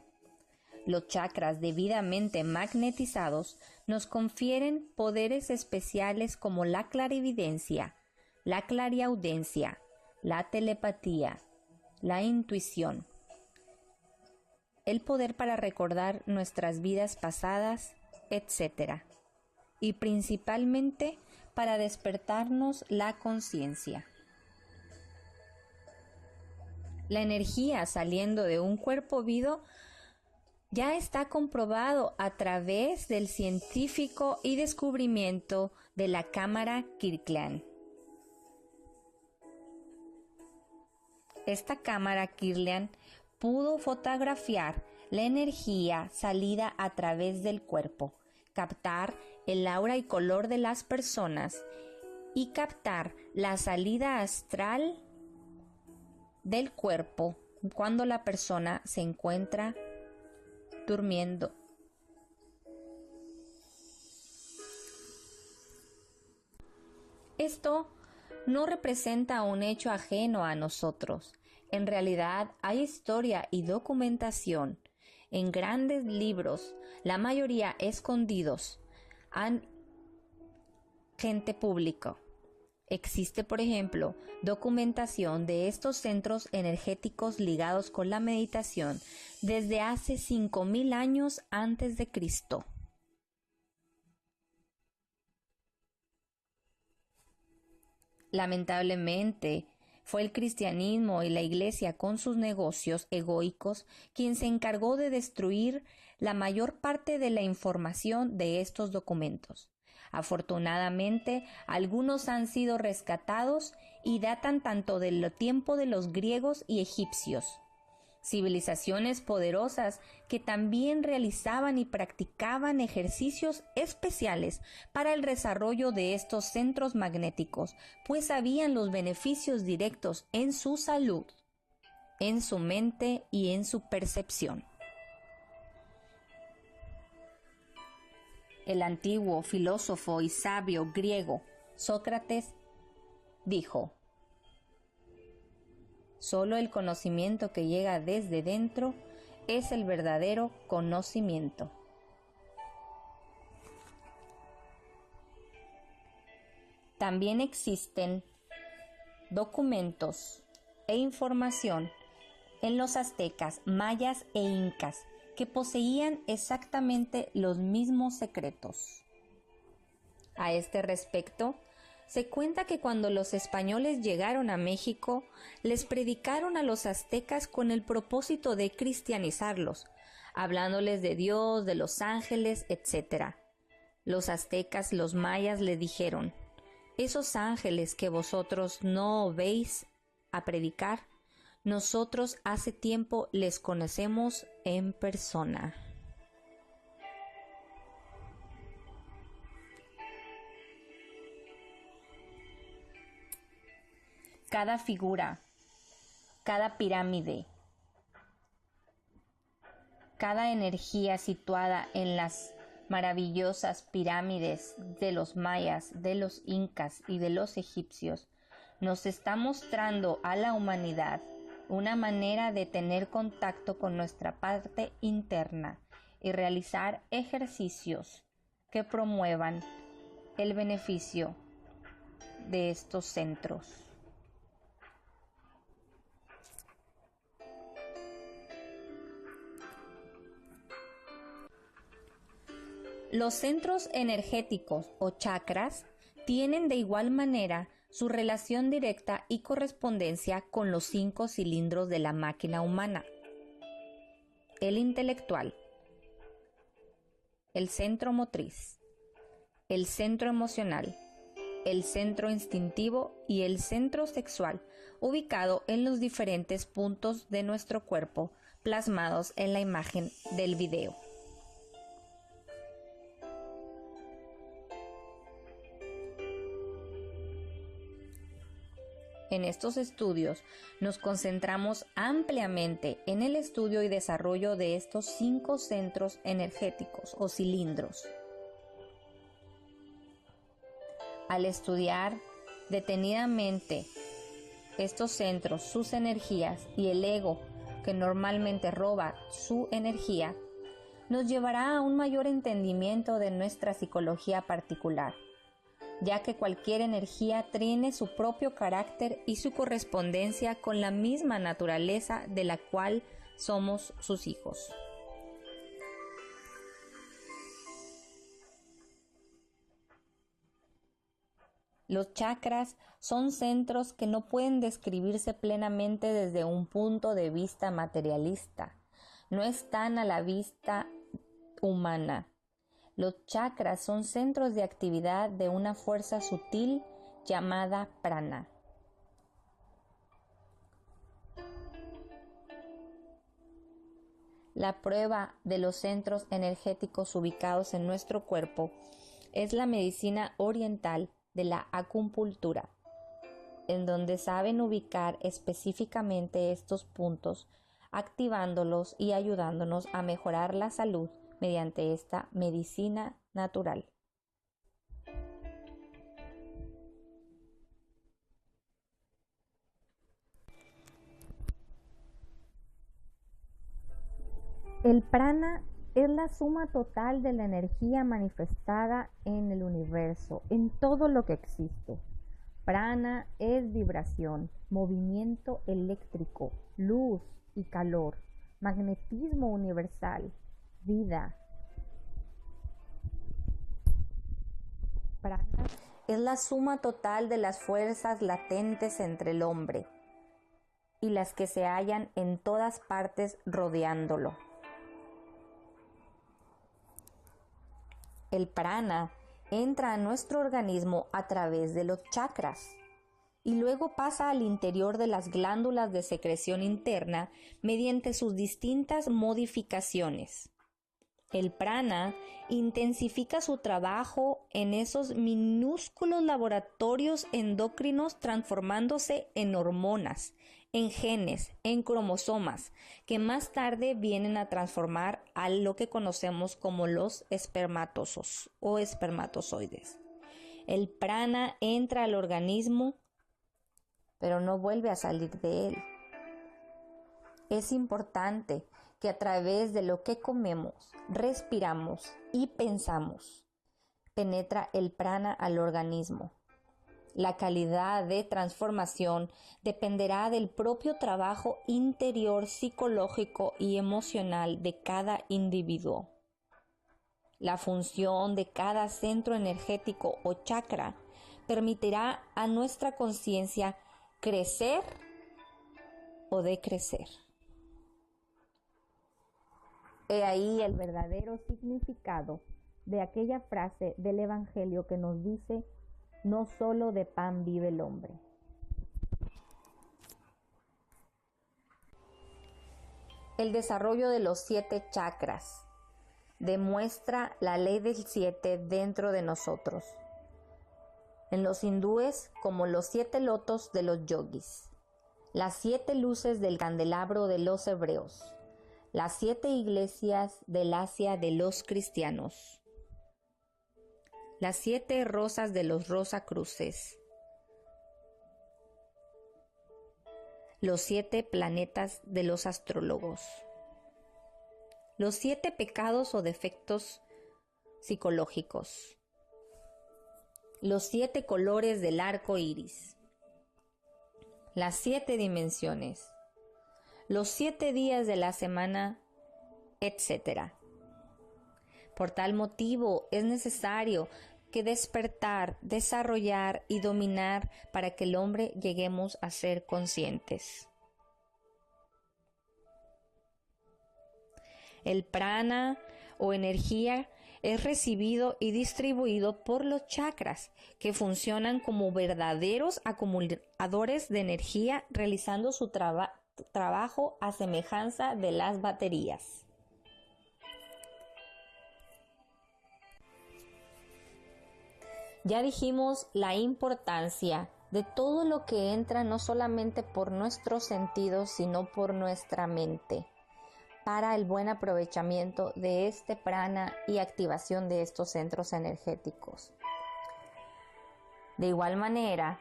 Los chakras debidamente magnetizados nos confieren poderes especiales como la clarividencia, la clariaudiencia, la telepatía, la intuición, el poder para recordar nuestras vidas pasadas, etc. Y principalmente para despertarnos la conciencia. La energía saliendo de un cuerpo vivo ya está comprobado a través del científico y descubrimiento de la cámara Kirlian. Esta cámara Kirlian pudo fotografiar la energía salida a través del cuerpo, captar el aura y color de las personas y captar la salida astral del cuerpo cuando la persona se encuentra durmiendo. Esto no representa un hecho ajeno a nosotros. En realidad hay historia y documentación en grandes libros, la mayoría escondidos, a gente pública, Existe, por ejemplo, documentación de estos centros energéticos ligados con la meditación desde hace 5000 años antes de Cristo. Lamentablemente, fue el cristianismo y la iglesia con sus negocios egoicos quien se encargó de destruir la mayor parte de la información de estos documentos. Afortunadamente, algunos han sido rescatados y datan tanto del tiempo de los griegos y egipcios, civilizaciones poderosas que también realizaban y practicaban ejercicios especiales para el desarrollo de estos centros magnéticos, pues sabían los beneficios directos en su salud, en su mente y en su percepción. El antiguo filósofo y sabio griego Sócrates dijo: solo el conocimiento que llega desde dentro es el verdadero conocimiento. También existen documentos e información en los aztecas, mayas e incas que poseían exactamente los mismos secretos. A este respecto, se cuenta que cuando los españoles llegaron a México, les predicaron a los aztecas con el propósito de cristianizarlos, hablándoles de Dios, de los ángeles, etc. Los aztecas, los mayas, le dijeron: esos ángeles que vosotros no veis a predicar, nosotros hace tiempo les conocemos en persona. Cada figura, cada pirámide, cada energía situada en las maravillosas pirámides de los mayas, de los incas y de los egipcios, nos está mostrando a la humanidad una manera de tener contacto con nuestra parte interna y realizar ejercicios que promuevan el beneficio de estos centros. Los centros energéticos o chakras tienen de igual manera su relación directa y correspondencia con los 5 cilindros de la máquina humana: el intelectual, el centro motriz, el centro emocional, el centro instintivo y el centro sexual, ubicado en los diferentes puntos de nuestro cuerpo plasmados en la imagen del video. En estos estudios nos concentramos ampliamente en el estudio y desarrollo de estos 5 centros energéticos o cilindros. Al estudiar detenidamente estos centros, sus energías y el ego que normalmente roba su energía, nos llevará a un mayor entendimiento de nuestra psicología particular, ya que cualquier energía tiene su propio carácter y su correspondencia con la misma naturaleza de la cual somos sus hijos. Los chakras son centros que no pueden describirse plenamente desde un punto de vista materialista. No están a la vista humana. Los chakras son centros de actividad de una fuerza sutil llamada prana. La prueba de los centros energéticos ubicados en nuestro cuerpo es la medicina oriental de la acupuntura, en donde saben ubicar específicamente estos puntos, activándolos y ayudándonos a mejorar la salud mediante esta medicina natural. El prana es la suma total de la energía manifestada en el universo, en todo lo que existe. Prana es vibración, movimiento eléctrico, luz y calor, magnetismo universal, vida. Prana es la suma total de las fuerzas latentes entre el hombre y las que se hallan en todas partes rodeándolo. El prana entra a nuestro organismo a través de los chakras y luego pasa al interior de las glándulas de secreción interna mediante sus distintas modificaciones. El prana intensifica su trabajo en esos minúsculos laboratorios endocrinos, transformándose en hormonas, en genes, en cromosomas, que más tarde vienen a transformar a lo que conocemos como los espermatozoos o espermatozoides. El prana entra al organismo, pero no vuelve a salir de él. Es importante que a través de lo que comemos, respiramos y pensamos, penetra el prana al organismo. La calidad de transformación dependerá del propio trabajo interior psicológico y emocional de cada individuo. La función de cada centro energético o chakra permitirá a nuestra conciencia crecer o decrecer. He ahí el verdadero significado de aquella frase del Evangelio que nos dice: no solo de pan vive el hombre. El desarrollo de los 7 chakras demuestra la ley del 7 dentro de nosotros. En los hindúes, como los 7 lotos de los yogis, las 7 luces del candelabro de los hebreos, las 7 iglesias del Asia de los cristianos, las 7 rosas de los Rosacruces, los 7 planetas de los astrólogos, los 7 pecados o defectos psicológicos, los 7 colores del arco iris, las 7 dimensiones, los 7 días de la semana, etc. Por tal motivo es necesario que despertar, desarrollar y dominar para que el hombre lleguemos a ser conscientes. El prana o energía es recibido y distribuido por los chakras, que funcionan como verdaderos acumuladores de energía, realizando su trabajo a semejanza de las baterías. Ya dijimos la importancia de todo lo que entra no solamente por nuestros sentidos, sino por nuestra mente, para el buen aprovechamiento de este prana y activación de estos centros energéticos. De igual manera,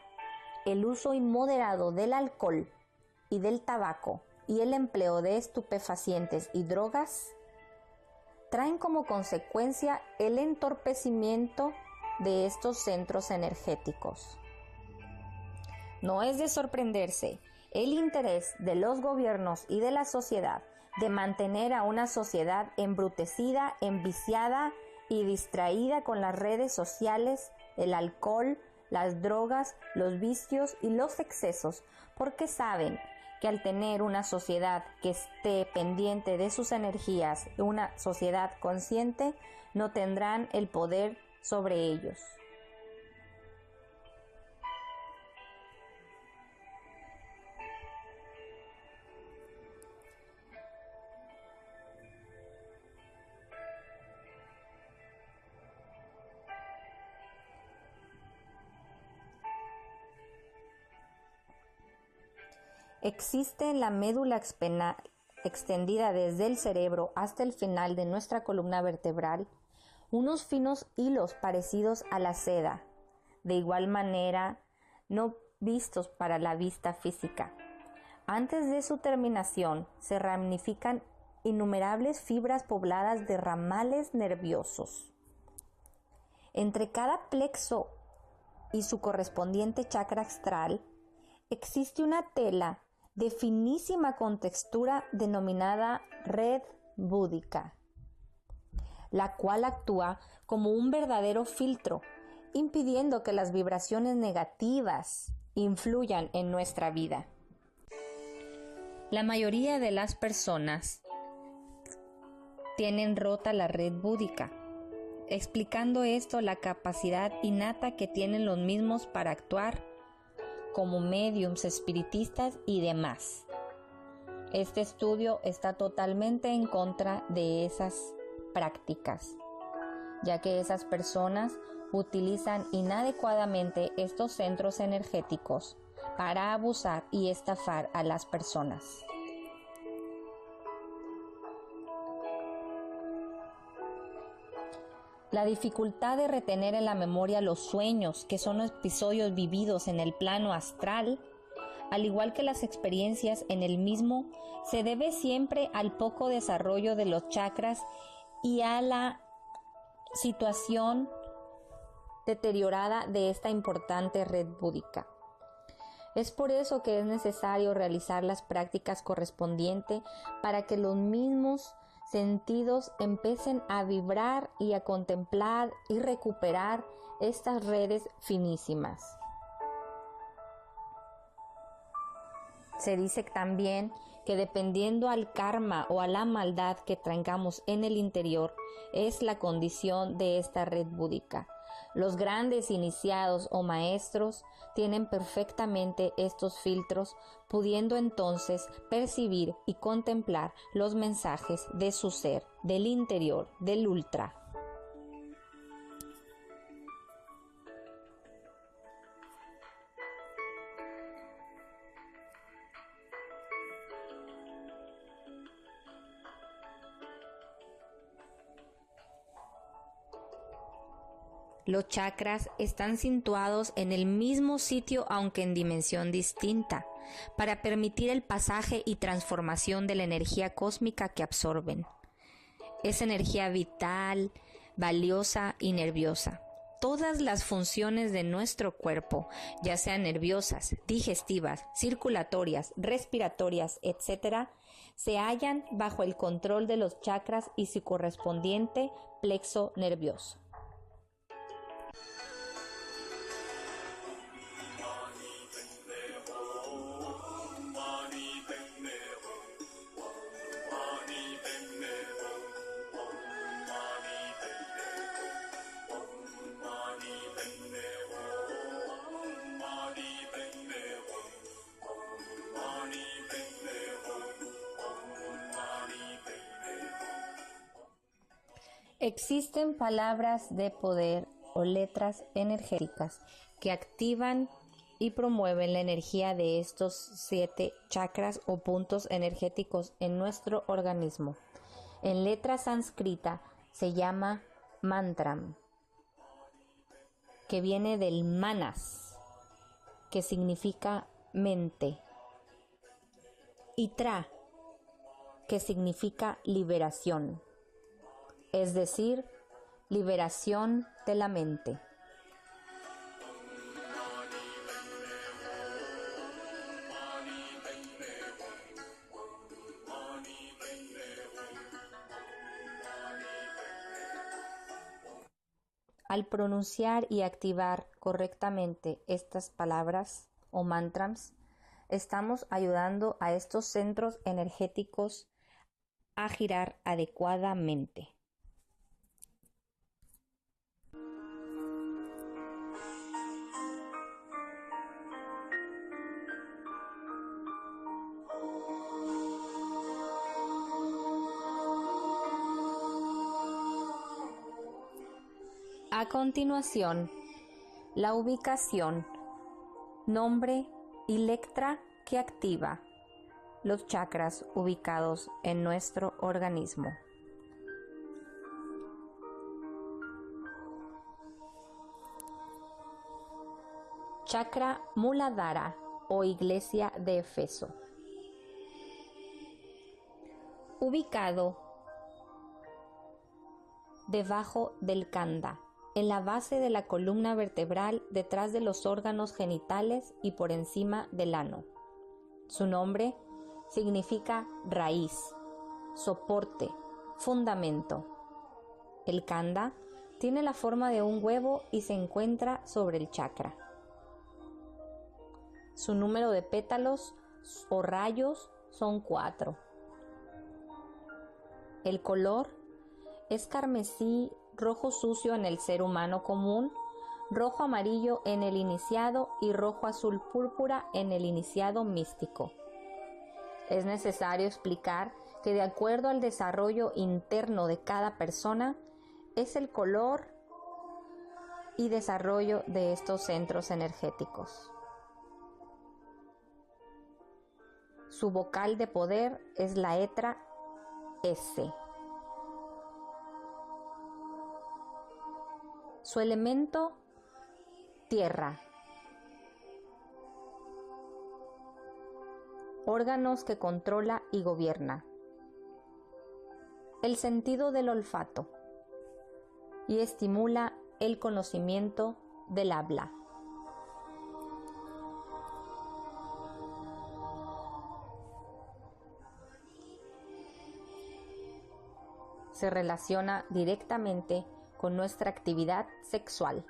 el uso inmoderado del alcohol y del tabaco y el empleo de estupefacientes y drogas traen como consecuencia el entorpecimiento de estos centros energéticos. No es de sorprenderse el interés de los gobiernos y de la sociedad de mantener a una sociedad embrutecida, enviciada y distraída con las redes sociales, el alcohol, las drogas, los vicios y los excesos, porque saben que al tener una sociedad que esté pendiente de sus energías, una sociedad consciente, no tendrán el poder sobre ellos. Existe en la médula espinal, extendida desde el cerebro hasta el final de nuestra columna vertebral, unos finos hilos parecidos a la seda, de igual manera no vistos para la vista física. Antes de su terminación se ramifican innumerables fibras pobladas de ramales nerviosos. Entre cada plexo y su correspondiente chakra astral, existe una tela de finísima contextura denominada red búdica, la cual actúa como un verdadero filtro, impidiendo que las vibraciones negativas influyan en nuestra vida. La mayoría de las personas tienen rota la red búdica, explicando esto la capacidad innata que tienen los mismos para actuar como médiums, espiritistas y demás. Este estudio está totalmente en contra de esas prácticas, ya que esas personas utilizan inadecuadamente estos centros energéticos para abusar y estafar a las personas. La dificultad de retener en la memoria los sueños, que son episodios vividos en el plano astral, al igual que las experiencias en el mismo, se debe siempre al poco desarrollo de los chakras y a la situación deteriorada de esta importante red búdica. Es por eso que es necesario realizar las prácticas correspondientes para que los mismos sentidos empiecen a vibrar y a contemplar y recuperar estas redes finísimas. Se dice también que dependiendo al karma o a la maldad que traigamos en el interior, es la condición de esta red búdica. Los grandes iniciados o maestros tienen perfectamente estos filtros, pudiendo entonces percibir y contemplar los mensajes de su ser, del interior, del ultra. Los chakras están situados en el mismo sitio aunque en dimensión distinta, para permitir el pasaje y transformación de la energía cósmica que absorben. Es energía vital, valiosa y nerviosa. Todas las funciones de nuestro cuerpo, ya sean nerviosas, digestivas, circulatorias, respiratorias, etc., se hallan bajo el control de los chakras y su correspondiente plexo nervioso. Existen palabras de poder o letras energéticas que activan y promueven la energía de estos 7 chakras o puntos energéticos en nuestro organismo. En letra sánscrita se llama mantram, que viene del manas, que significa mente, y tra, que significa liberación, es decir, liberación de la mente. Al pronunciar y activar correctamente estas palabras o mantras, estamos ayudando a estos centros energéticos a girar adecuadamente. A continuación, la ubicación, nombre y letra que activa los chakras ubicados en nuestro organismo. Chakra Muladhara o Iglesia de Éfeso. Ubicado debajo del Khanda, en la base de la columna vertebral, detrás de los órganos genitales y por encima del ano. Su nombre significa raíz, soporte, fundamento. El khanda tiene la forma de un huevo y se encuentra sobre el chakra. Su número de pétalos o rayos son 4. El color es carmesí rojo sucio en el ser humano común, rojo amarillo en el iniciado y rojo azul púrpura en el iniciado místico. Es necesario explicar que de acuerdo al desarrollo interno de cada persona, es el color y desarrollo de estos centros energéticos. Su vocal de poder es la letra S. Su elemento, tierra. Órganos que controla y gobierna. El sentido del olfato y estimula el conocimiento del habla. Se relaciona directamente con nuestra actividad sexual.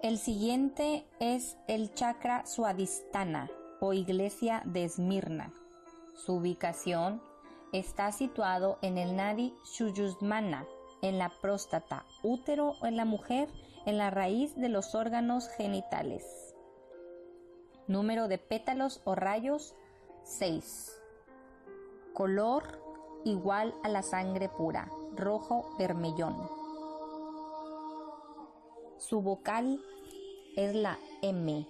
El siguiente es el chakra Swadhisthana o iglesia de Esmirna. Su ubicación está situado en el nadi Sushumna, en la próstata, útero o en la mujer, en la raíz de los órganos genitales. Número de pétalos o rayos, 6. Color igual a la sangre pura, rojo vermellón. Su vocal es la M.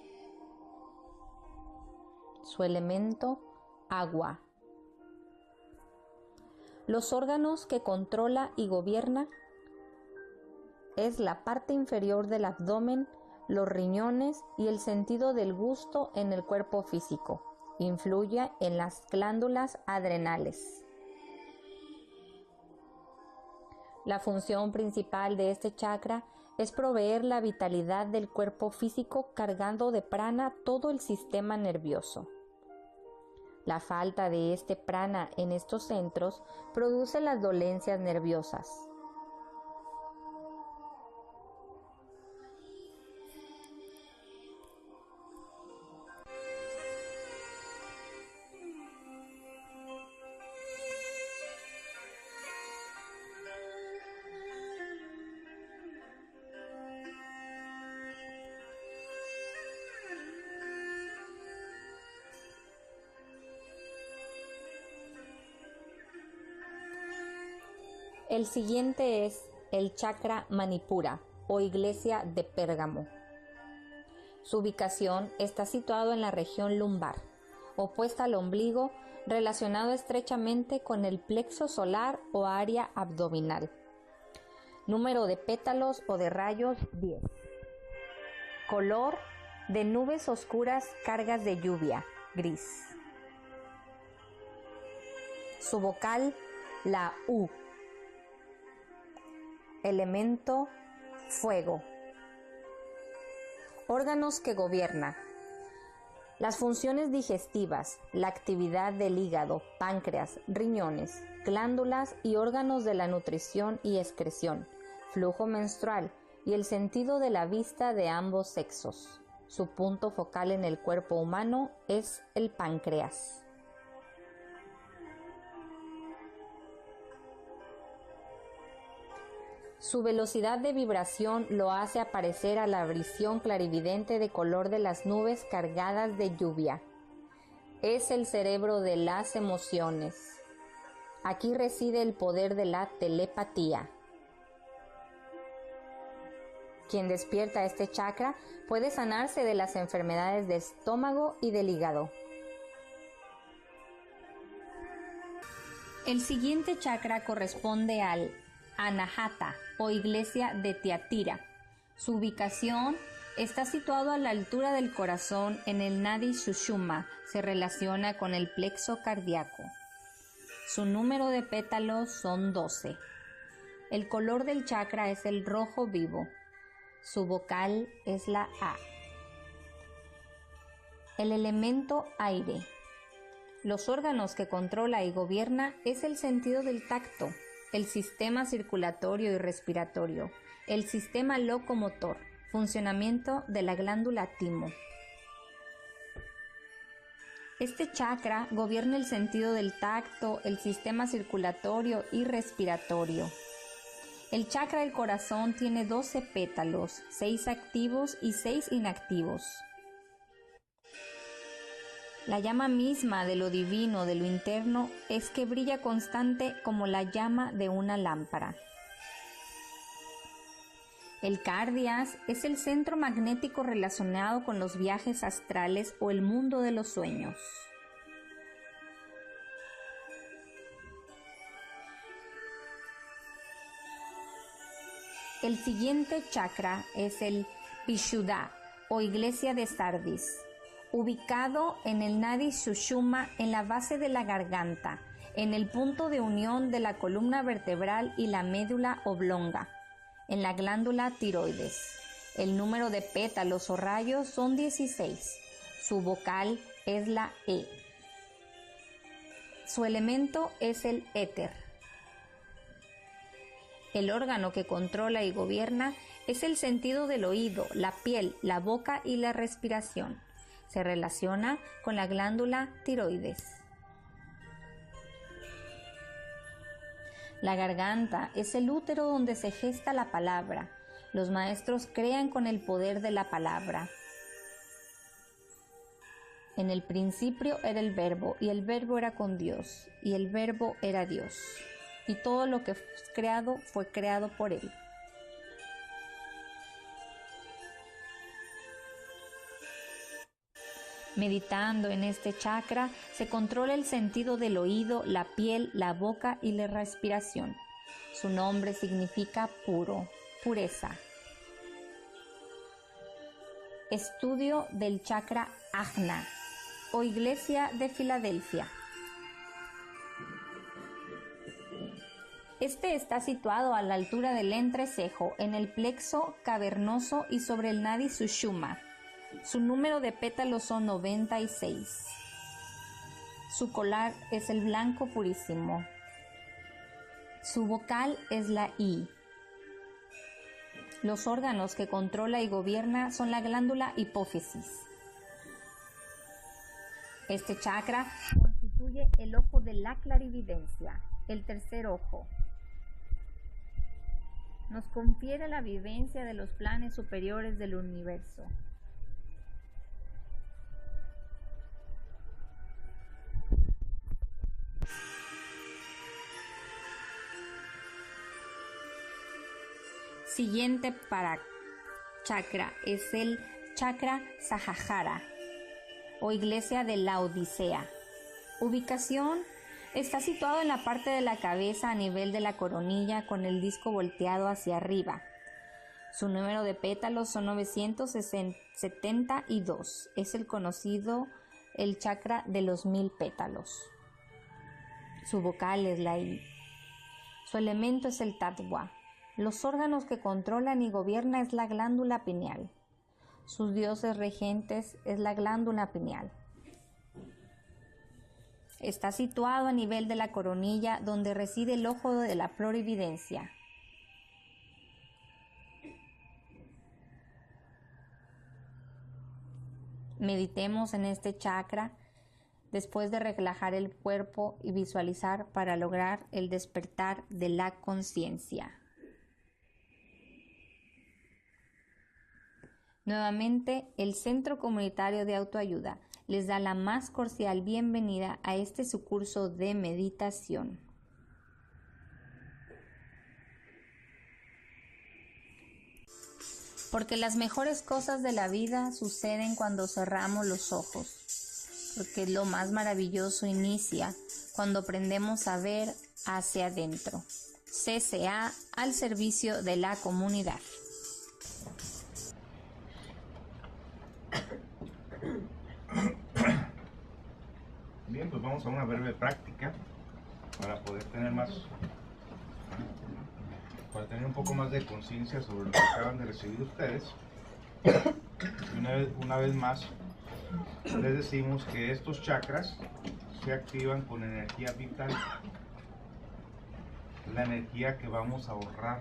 Su elemento, agua. Los órganos que controla y gobierna es la parte inferior del abdomen, los riñones y el sentido del gusto en el cuerpo físico. Influye en las glándulas adrenales. La función principal de este chakra es proveer la vitalidad del cuerpo físico cargando de prana todo el sistema nervioso. La falta de este prana en estos centros produce las dolencias nerviosas. El siguiente es el chakra Manipura o iglesia de Pérgamo. Su ubicación está situado en la región lumbar, opuesta al ombligo, relacionado estrechamente con el plexo solar o área abdominal. Número de pétalos o de rayos, 10. Color de nubes oscuras, cargas de lluvia, gris. Su vocal, la U. Elemento, fuego. Órganos que gobierna. Las funciones digestivas, la actividad del hígado, páncreas, riñones, glándulas y órganos de la nutrición y excreción, flujo menstrual y el sentido de la vista de ambos sexos. Su punto focal en el cuerpo humano es el páncreas. Su velocidad de vibración lo hace aparecer a la visión clarividente de color de las nubes cargadas de lluvia. Es el cerebro de las emociones. Aquí reside el poder de la telepatía. Quien despierta este chakra puede sanarse de las enfermedades de estómago y del hígado. El siguiente chakra corresponde al Anahata o iglesia de Tiatira. Su ubicación está situado a la altura del corazón en el nadi Sushumna. Se relaciona con el plexo cardíaco. Su número de pétalos son 12. El color del chakra es el rojo vivo. Su vocal es la A. El elemento aire. Los órganos que controla y gobierna es el sentido del tacto, el sistema circulatorio y respiratorio, el sistema locomotor, funcionamiento de la glándula timo. Este chakra gobierna el sentido del tacto, el sistema circulatorio y respiratorio. El chakra del corazón tiene 12 pétalos, 6 activos y 6 inactivos. La llama misma de lo divino, de lo interno, es que brilla constante como la llama de una lámpara. El cardias es el centro magnético relacionado con los viajes astrales o el mundo de los sueños. El siguiente chakra es el Vishuddha o iglesia de Sardis, ubicado en el Nadi Sushumna en la base de la garganta, en el punto de unión de la columna vertebral y la médula oblonga, en la glándula tiroides. El número de pétalos o rayos son 16. Su vocal es la E. Su elemento es el éter. El órgano que controla y gobierna es el sentido del oído, la piel, la boca y la respiración. Se relaciona con la glándula tiroides. La garganta es el útero donde se gesta la palabra. Los maestros crean con el poder de la palabra. En el principio era el verbo, y el verbo era con Dios, y el verbo era Dios. Y todo lo que fue creado por él. Meditando en este chakra, se controla el sentido del oído, la piel, la boca y la respiración. Su nombre significa puro, pureza. Estudio del chakra Ajna o iglesia de Filadelfia. Este está situado a la altura del entrecejo, en el plexo cavernoso y sobre el Nadi Sushumna. Su número de pétalos son 96. Su color es el blanco purísimo. Su vocal es la I. Los órganos que controla y gobierna son la glándula hipófisis. Este chakra constituye el ojo de la clarividencia, el tercer ojo. Nos confiere la vivencia de los planes superiores del universo. Siguiente para chakra es el chakra Sahasrara o iglesia de la Odisea. Ubicación: está situado en la parte de la cabeza a nivel de la coronilla con el disco volteado hacia arriba. Su número de pétalos son 972. Es el conocido el chakra de los 1000 pétalos. Su vocal es la I. Su elemento es el Tattva. Los órganos que controlan y gobierna es la glándula pineal. Sus dioses regentes es la glándula pineal. Está situado a nivel de la coronilla donde reside el ojo de la clarividencia. Meditemos en este chakra después de relajar el cuerpo y visualizar para lograr el despertar de la conciencia. Nuevamente, el Centro Comunitario de Autoayuda les da la más cordial bienvenida a este su curso de meditación. Porque las mejores cosas de la vida suceden cuando cerramos los ojos. Porque lo más maravilloso inicia cuando aprendemos a ver hacia adentro. CCA al servicio de la comunidad. Bien, pues vamos a una breve práctica para poder tener más para tener un poco más de conciencia sobre lo que acaban de recibir ustedes. Una vez más, les decimos que estos chakras se activan con energía vital, la energía que vamos a ahorrar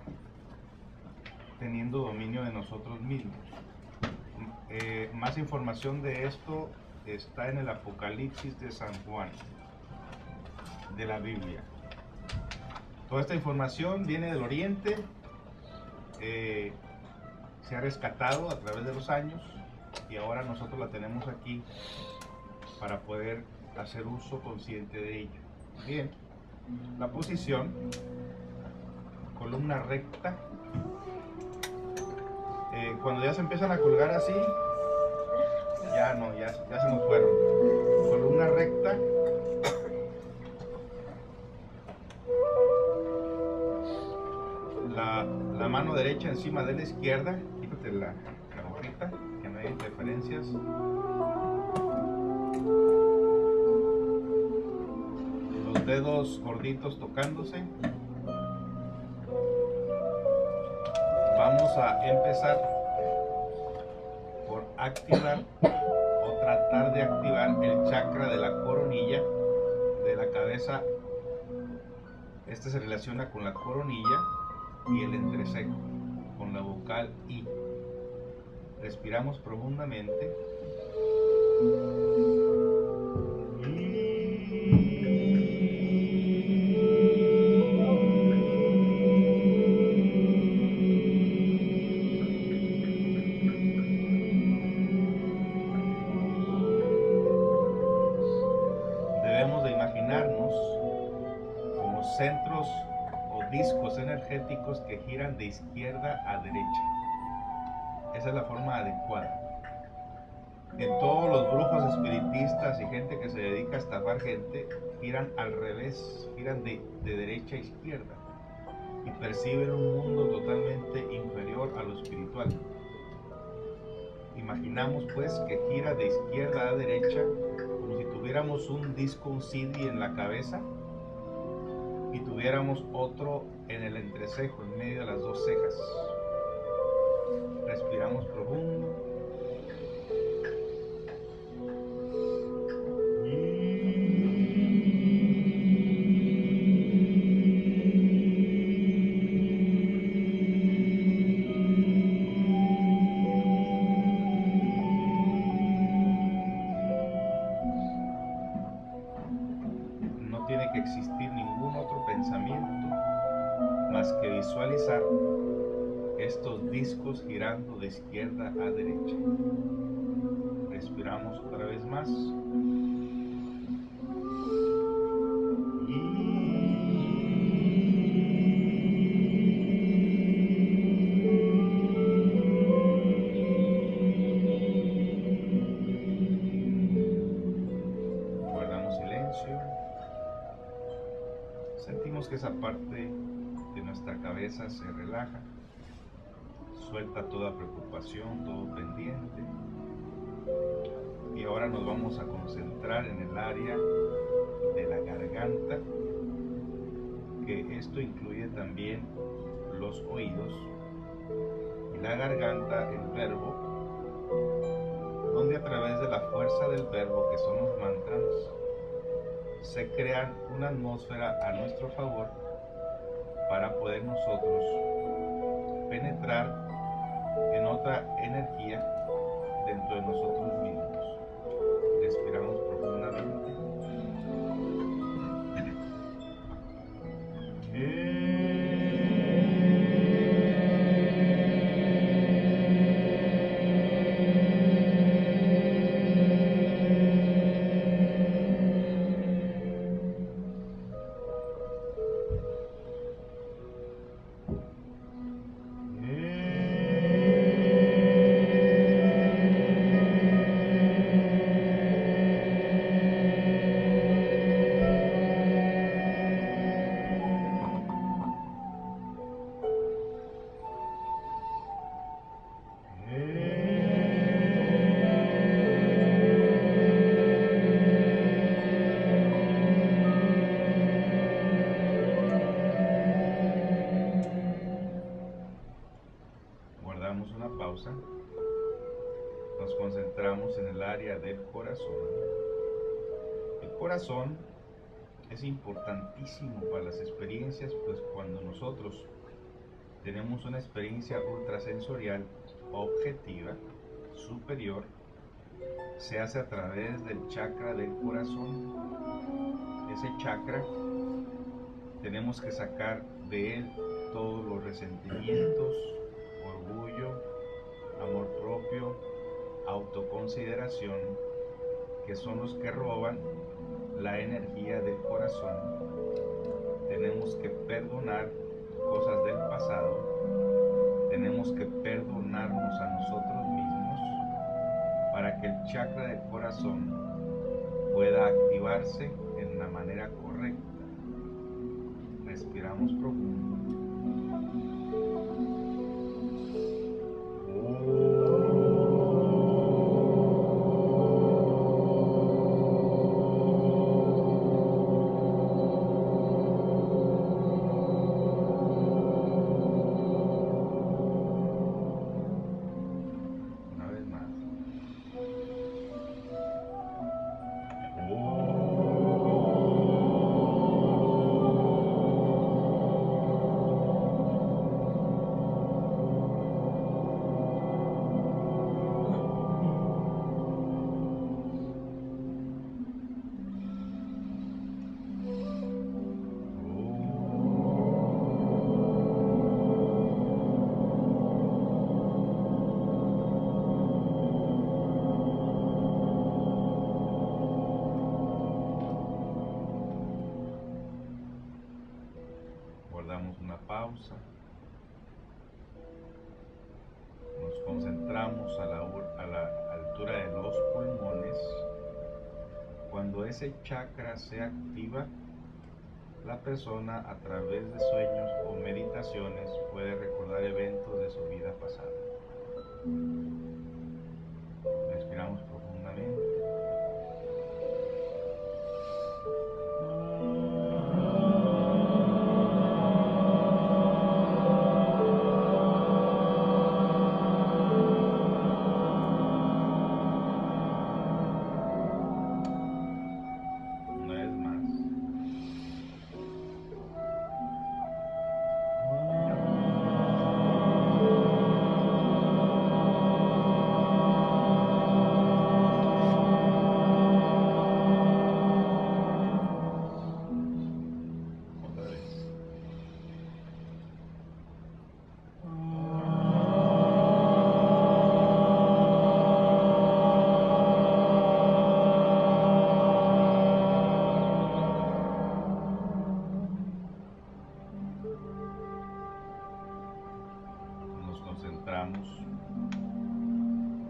teniendo dominio de nosotros mismos. Más información de esto está en el Apocalipsis de San Juan, de la Biblia. Toda esta información viene del Oriente, se ha rescatado a través de los años y ahora nosotros la tenemos aquí para poder hacer uso consciente de ello. Bien, la posición, columna recta. Cuando ya se empiezan a colgar así, ya se nos fueron. Columna recta. La mano derecha encima de la izquierda. Quítate la hojita, que no hay interferencias. Los dedos gorditos tocándose. Vamos a empezar por activar o tratar de activar el chakra de la coronilla de la cabeza. Este se relaciona con la coronilla y el entrecejo, con la vocal I. Respiramos profundamente. Debemos de imaginarnos como centros o discos energéticos que giran de izquierda a derecha. Esa es la forma adecuada. En todos los brujos espiritistas y gente que se dedica a estafar gente, giran al revés, giran de derecha a izquierda y perciben un mundo totalmente inferior a lo espiritual. Imaginamos pues que gira de izquierda a derecha como si tuviéramos un disco, un CD en la cabeza y tuviéramos otro en el entrecejo, en medio de las dos cejas. Respiramos profundo. No tiene que existir ningún otro pensamiento más que visualizar estos discos girando de izquierda a derecha. Respiramos otra vez más. Guardamos silencio. Sentimos que esa parte de nuestra cabeza se relaja. Suelta toda preocupación, todo pendiente. Y ahora nos vamos a concentrar en el área de la garganta, que esto incluye también los oídos y la garganta, el verbo, donde a través de la fuerza del verbo, que son los mantras, se crea una atmósfera a nuestro favor para poder nosotros penetrar en otra energía dentro de nosotros mismos. Respiramos profundamente. Guardamos una pausa. Nos concentramos en el área del corazón. El corazón es importantísimo para las experiencias, pues cuando nosotros tenemos una experiencia ultrasensorial objetiva superior, se hace a través del chakra del corazón. Ese chakra tenemos que sacar de él todos los resentimientos, orgullo, amor propio, autoconsideración, que son los que roban la energía del corazón. Tenemos que perdonar cosas del pasado, tenemos que perdonarnos a nosotros mismos para que el chakra del corazón pueda activarse en la manera correcta. Respiramos profundo. Guardamos una pausa, nos concentramos a la altura de los pulmones. Cuando ese chakra se activa, la persona a través de sueños o meditaciones puede recordar eventos de su vida pasada. Respiramos profundamente. Nos concentramos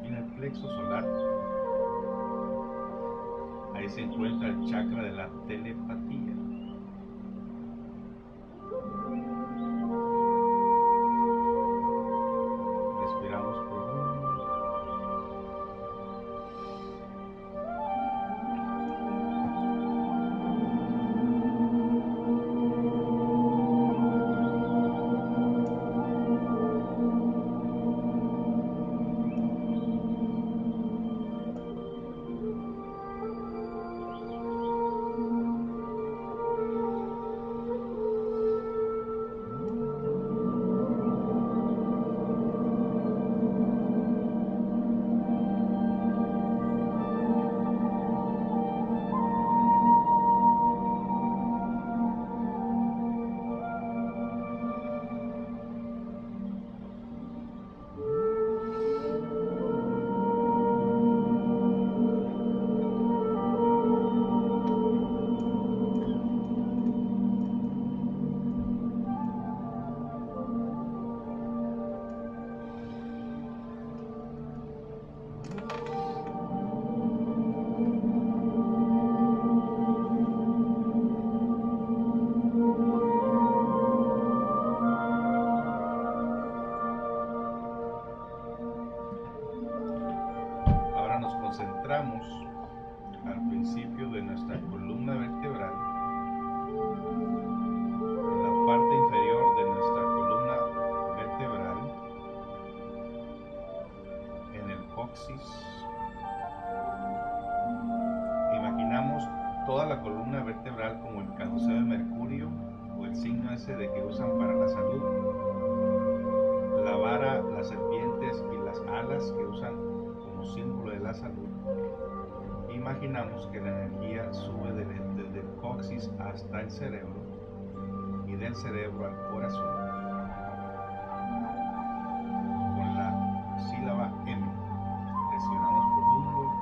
en el plexo solar. Ahí se encuentra el chakra de la telepatía. Respiramos profundo. Concentramos al principio de nuestra columna vertebral, en la parte inferior de nuestra columna vertebral, coxis. Imaginamos toda la columna vertebral como el caduceo de Mercurio o el signo ese de que usan para la salud. La vara, las serpientes y las alas que usan como símbolo de la salud. Imaginamos que la energía sube desde el coxis hasta el cerebro y del cerebro al corazón con la sílaba M. Respiramos profundo.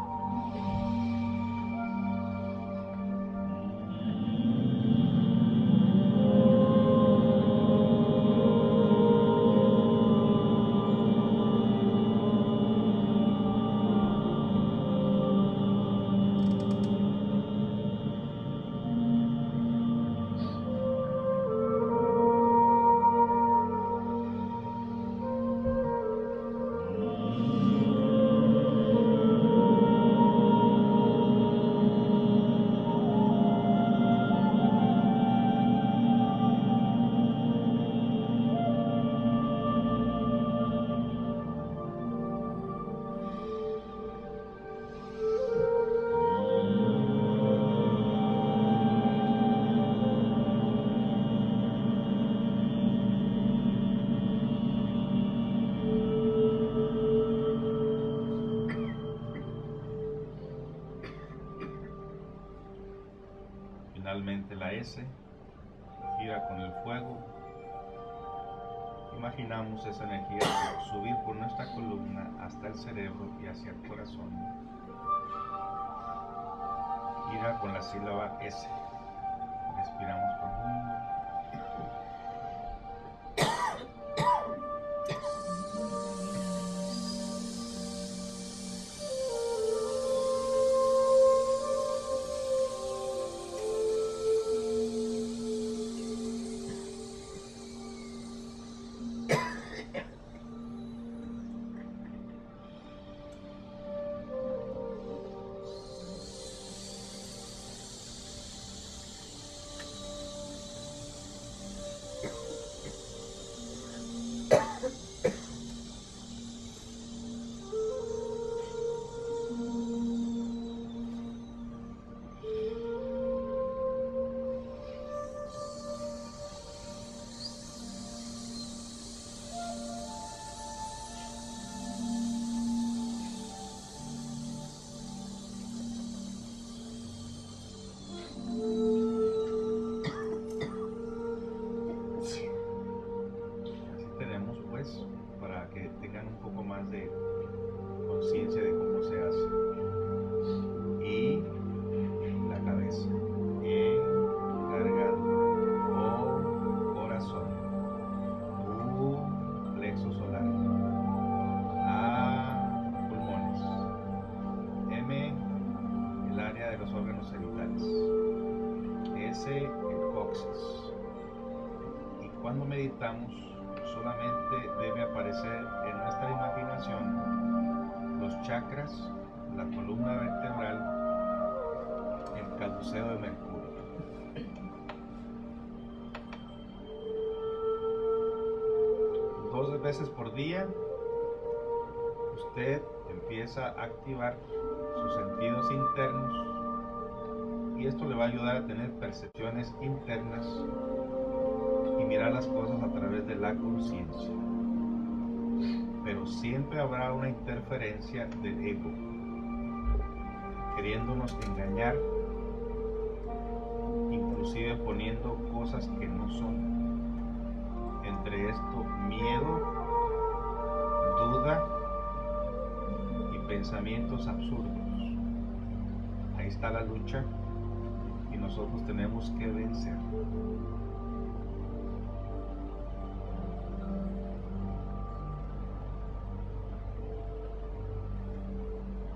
Finalmente la S gira con el fuego. Imaginamos esa energía subir por nuestra columna hasta el cerebro y hacia el corazón. Gira con la sílaba S. Respiramos profundo. Para que tengan un poco más de conciencia de cómo se hace. Y la cabeza, E, garganta, O, corazón, U, plexo solar, A, pulmones, M, el área de los órganos genitales, S, el coxis. Y cuando meditamos, solamente debe aparecer en nuestra imaginación los chakras, la columna vertebral, el caduceo de Mercurio. Dos veces por día, usted empieza a activar sus sentidos internos y esto le va a ayudar a tener percepciones internas y mirar las cosas a través de la conciencia. Pero siempre habrá una interferencia del ego, queriéndonos engañar, inclusive poniendo cosas que no son. Entre esto, miedo, duda y pensamientos absurdos. Ahí está la lucha y nosotros tenemos que vencer.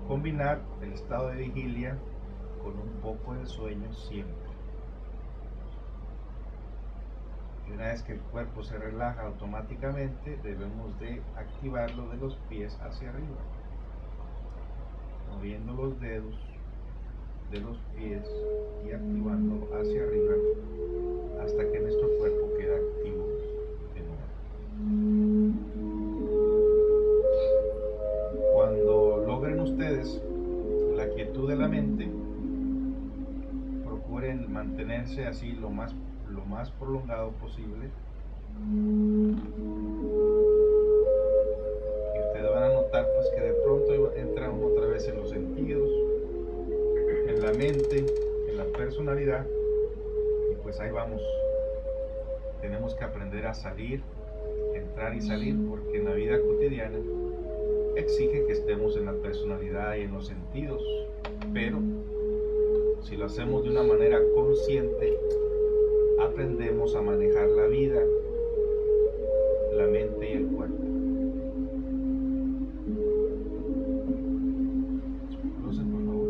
Combinar el estado de vigilia con un poco de sueño siempre. Y una vez que el cuerpo se relaja automáticamente, debemos de activarlo de los pies hacia arriba, moviendo los dedos de los pies y activando hacia arriba hasta que nuestro cuerpo quede activo de nuevo. Cuando virtud de la mente, procuren mantenerse así lo más prolongado posible. Y ustedes van a notar pues que de pronto entran otra vez en los sentidos, en la mente, en la personalidad, y pues ahí vamos. Tenemos que aprender a salir, entrar y salir, porque en la vida cotidiana exige que estemos en la personalidad y en los sentidos, pero si lo hacemos de una manera consciente, aprendemos a manejar la vida, la mente y el cuerpo. Luces, por favor.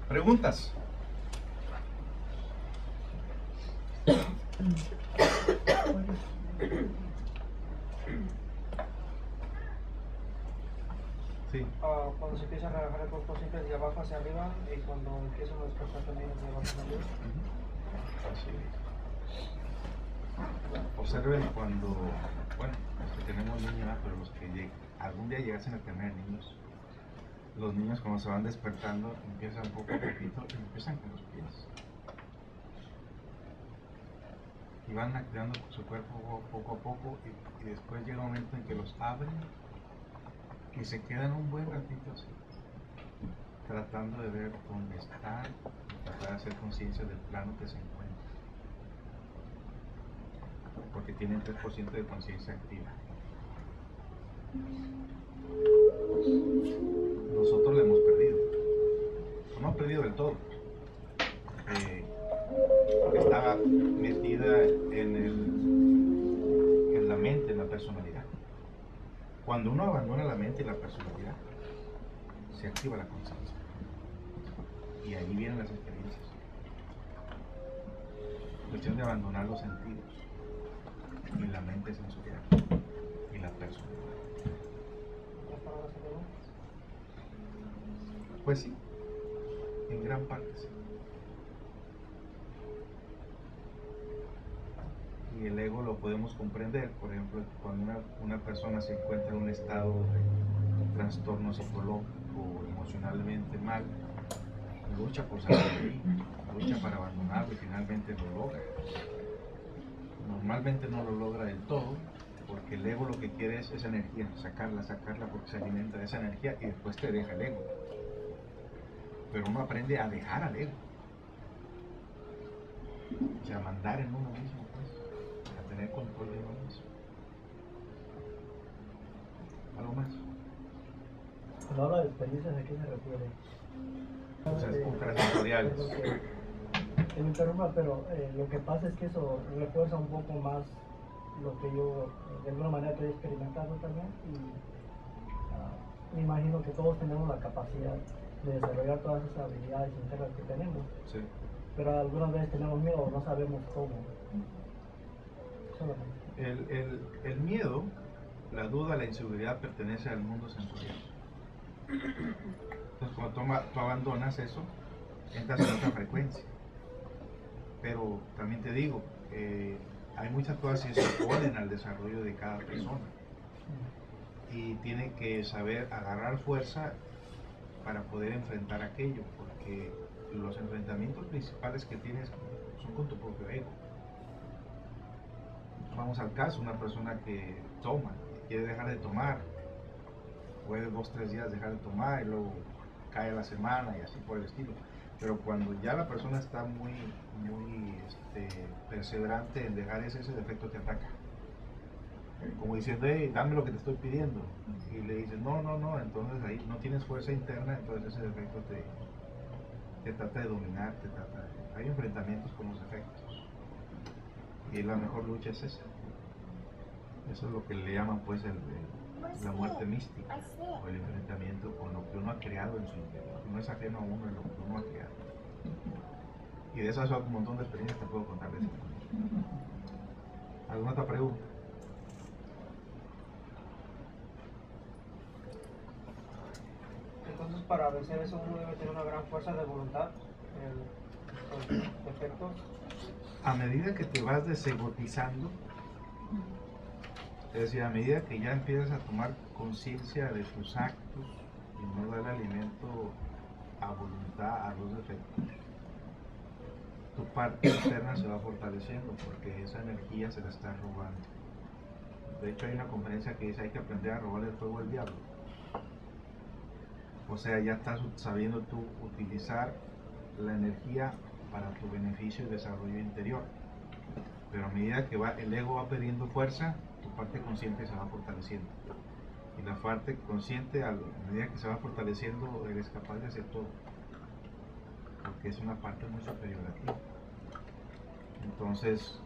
¿Preguntas? Sí. Cuando se empieza a relajar el cuerpo siempre de abajo hacia arriba y cuando empieza a despertar también de abajo hacia arriba. Así es. Observen cuando, bueno, los que tenemos niños, pero los que algún día llegasen a tener niños, los niños cuando se van despertando empiezan poco a poquito, empiezan con los pies. Y van activando su cuerpo poco a poco y después llega un momento en que los abren y se quedan un buen ratito así, tratando de ver dónde están, tratar de hacer conciencia del plano que se encuentra, porque tienen 3% de conciencia activa. Nosotros la hemos perdido, no hemos perdido del todo, porque estaba metida en la mente, en la personalidad. Cuando uno abandona la mente y la personalidad, se activa la conciencia. Y ahí vienen las experiencias. Cuestión de abandonar los sentidos y la mente sensorial y la personalidad. Pues sí, en gran parte sí. Y el ego lo podemos comprender, por ejemplo, cuando una persona se encuentra en un estado de trastorno psicológico o emocionalmente mal, lucha por salir de ahí, lucha para abandonarlo y finalmente lo logra. Normalmente no lo logra del todo, porque el ego lo que quiere es esa energía, sacarla porque se alimenta de esa energía y después te deja el ego. Pero uno aprende a dejar al ego, o sea, mandar en uno mismo, pues, a tener control de uno mismo. ¿Algo más? Cuando habla de experiencias, ¿a qué se refiere? O sea, ultrasensoriales. Que me interrumpa, pero lo que pasa es que eso refuerza un poco más lo que yo de alguna manera estoy experimentando también y me imagino que todos tenemos la capacidad de desarrollar todas esas habilidades internas que tenemos, Sí. pero algunas veces tenemos miedo o no sabemos cómo. Solamente. El miedo, la duda, la inseguridad pertenece al mundo sensorial. Entonces cuando tú abandonas eso, entras en otra frecuencia. Pero también te digo, hay muchas cosas que se oponen al desarrollo de cada persona y tiene que saber agarrar fuerza para poder enfrentar aquello, porque los enfrentamientos principales que tienes son con tu propio ego. Vamos al caso, una persona que toma, quiere dejar de tomar, puede 2 o 3 días dejar de tomar y luego cae la semana y así por el estilo. Pero cuando ya la persona está muy perseverante en dejar ese defecto, te ataca. Como diciendo, hey, dame lo que te estoy pidiendo. Y le dices, no, entonces ahí no tienes fuerza interna, entonces ese defecto te trata de dominar, hay enfrentamientos con los defectos. Y la mejor lucha es esa. Eso es lo que le llaman pues la muerte mística, o el enfrentamiento con lo que uno ha creado en su interior. No es ajeno a uno en lo que uno ha creado. Y de esas un montón de experiencias te puedo contar de eso. ¿Alguna otra pregunta? para vencer eso uno debe tener una gran fuerza de voluntad, los defectos. A medida que te vas desegotizando, es decir, a medida que ya empiezas a tomar conciencia de tus actos y no dar alimento a voluntad a los defectos, tu parte interna se va fortaleciendo porque esa energía se la está robando. De hecho, hay una conferencia que dice hay que aprender a robarle el fuego al diablo. O sea, ya estás sabiendo tú utilizar la energía para tu beneficio y desarrollo interior. Pero a medida que el ego va perdiendo fuerza, tu parte consciente se va fortaleciendo. Y la parte consciente, a medida que se va fortaleciendo, eres capaz de hacer todo. Porque es una parte muy superior a ti. Entonces,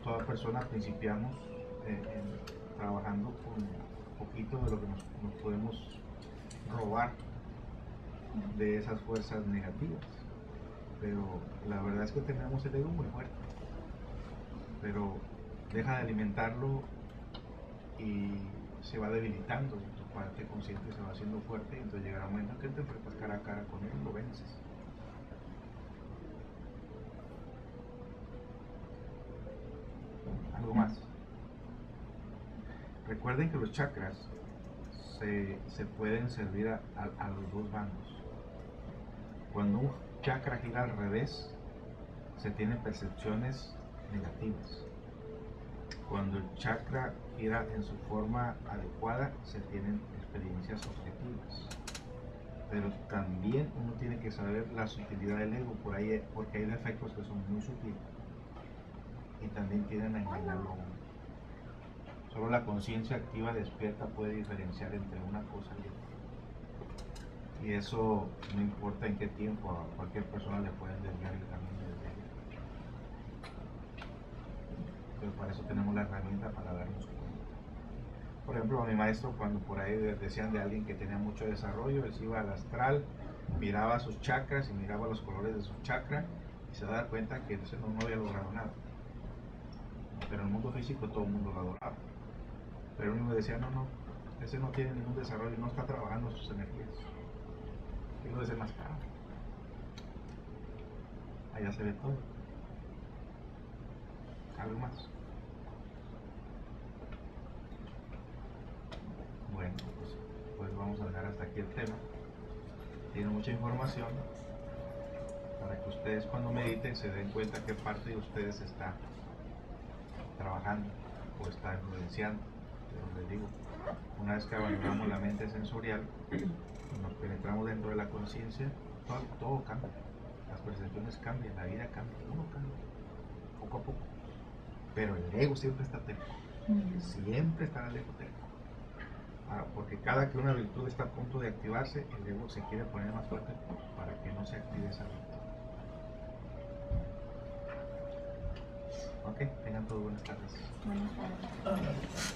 toda persona principiamos trabajando con un poquito de lo que nos podemos robar de esas fuerzas negativas. Pero la verdad es que tenemos el ego muy fuerte. Pero deja de alimentarlo y se va debilitando. Tu parte consciente se va haciendo fuerte y entonces llegará un momento que te enfrentas cara a cara con él y lo vences. Algo más. Recuerden que los chakras se pueden servir a los dos bandos. Cuando un chakra gira al revés, se tienen percepciones negativas. Cuando el chakra gira en su forma adecuada, se tienen experiencias objetivas. Pero también uno tiene que saber la sutilidad del ego, porque hay defectos que son muy sutiles y también tienden a engañarlo a uno. Solo la conciencia activa despierta puede diferenciar entre una cosa y otra. Y eso no importa en qué tiempo, a cualquier persona le pueden desviar el camino desde ella. Pero para eso tenemos la herramienta para darnos cuenta. Por ejemplo, a mi maestro, cuando por ahí decían de alguien que tenía mucho desarrollo, él se iba al astral, miraba sus chakras y miraba los colores de su chakra y se daba cuenta que ese no había logrado nada. Pero en el mundo físico todo el mundo lo adoraba. Pero uno me decía, no, ese no tiene ningún desarrollo, no está trabajando sus energías. Y lo desenmascaraba. Allá se ve todo. ¿Algo más? Bueno, pues vamos a dejar hasta aquí el tema. Tiene mucha información para que ustedes cuando mediten se den cuenta qué parte de ustedes está trabajando o está influenciando. Pero les digo, una vez que abandonamos la mente sensorial, nos penetramos dentro de la conciencia, todo cambia. Las percepciones cambian, la vida cambia, uno cambia, poco a poco. Pero el ego siempre está terco, siempre estará el ego terco. Porque cada que una virtud está a punto de activarse, el ego se quiere poner más fuerte para que no se active esa virtud. Ok, tengan todos buenas tardes. Buenas tardes.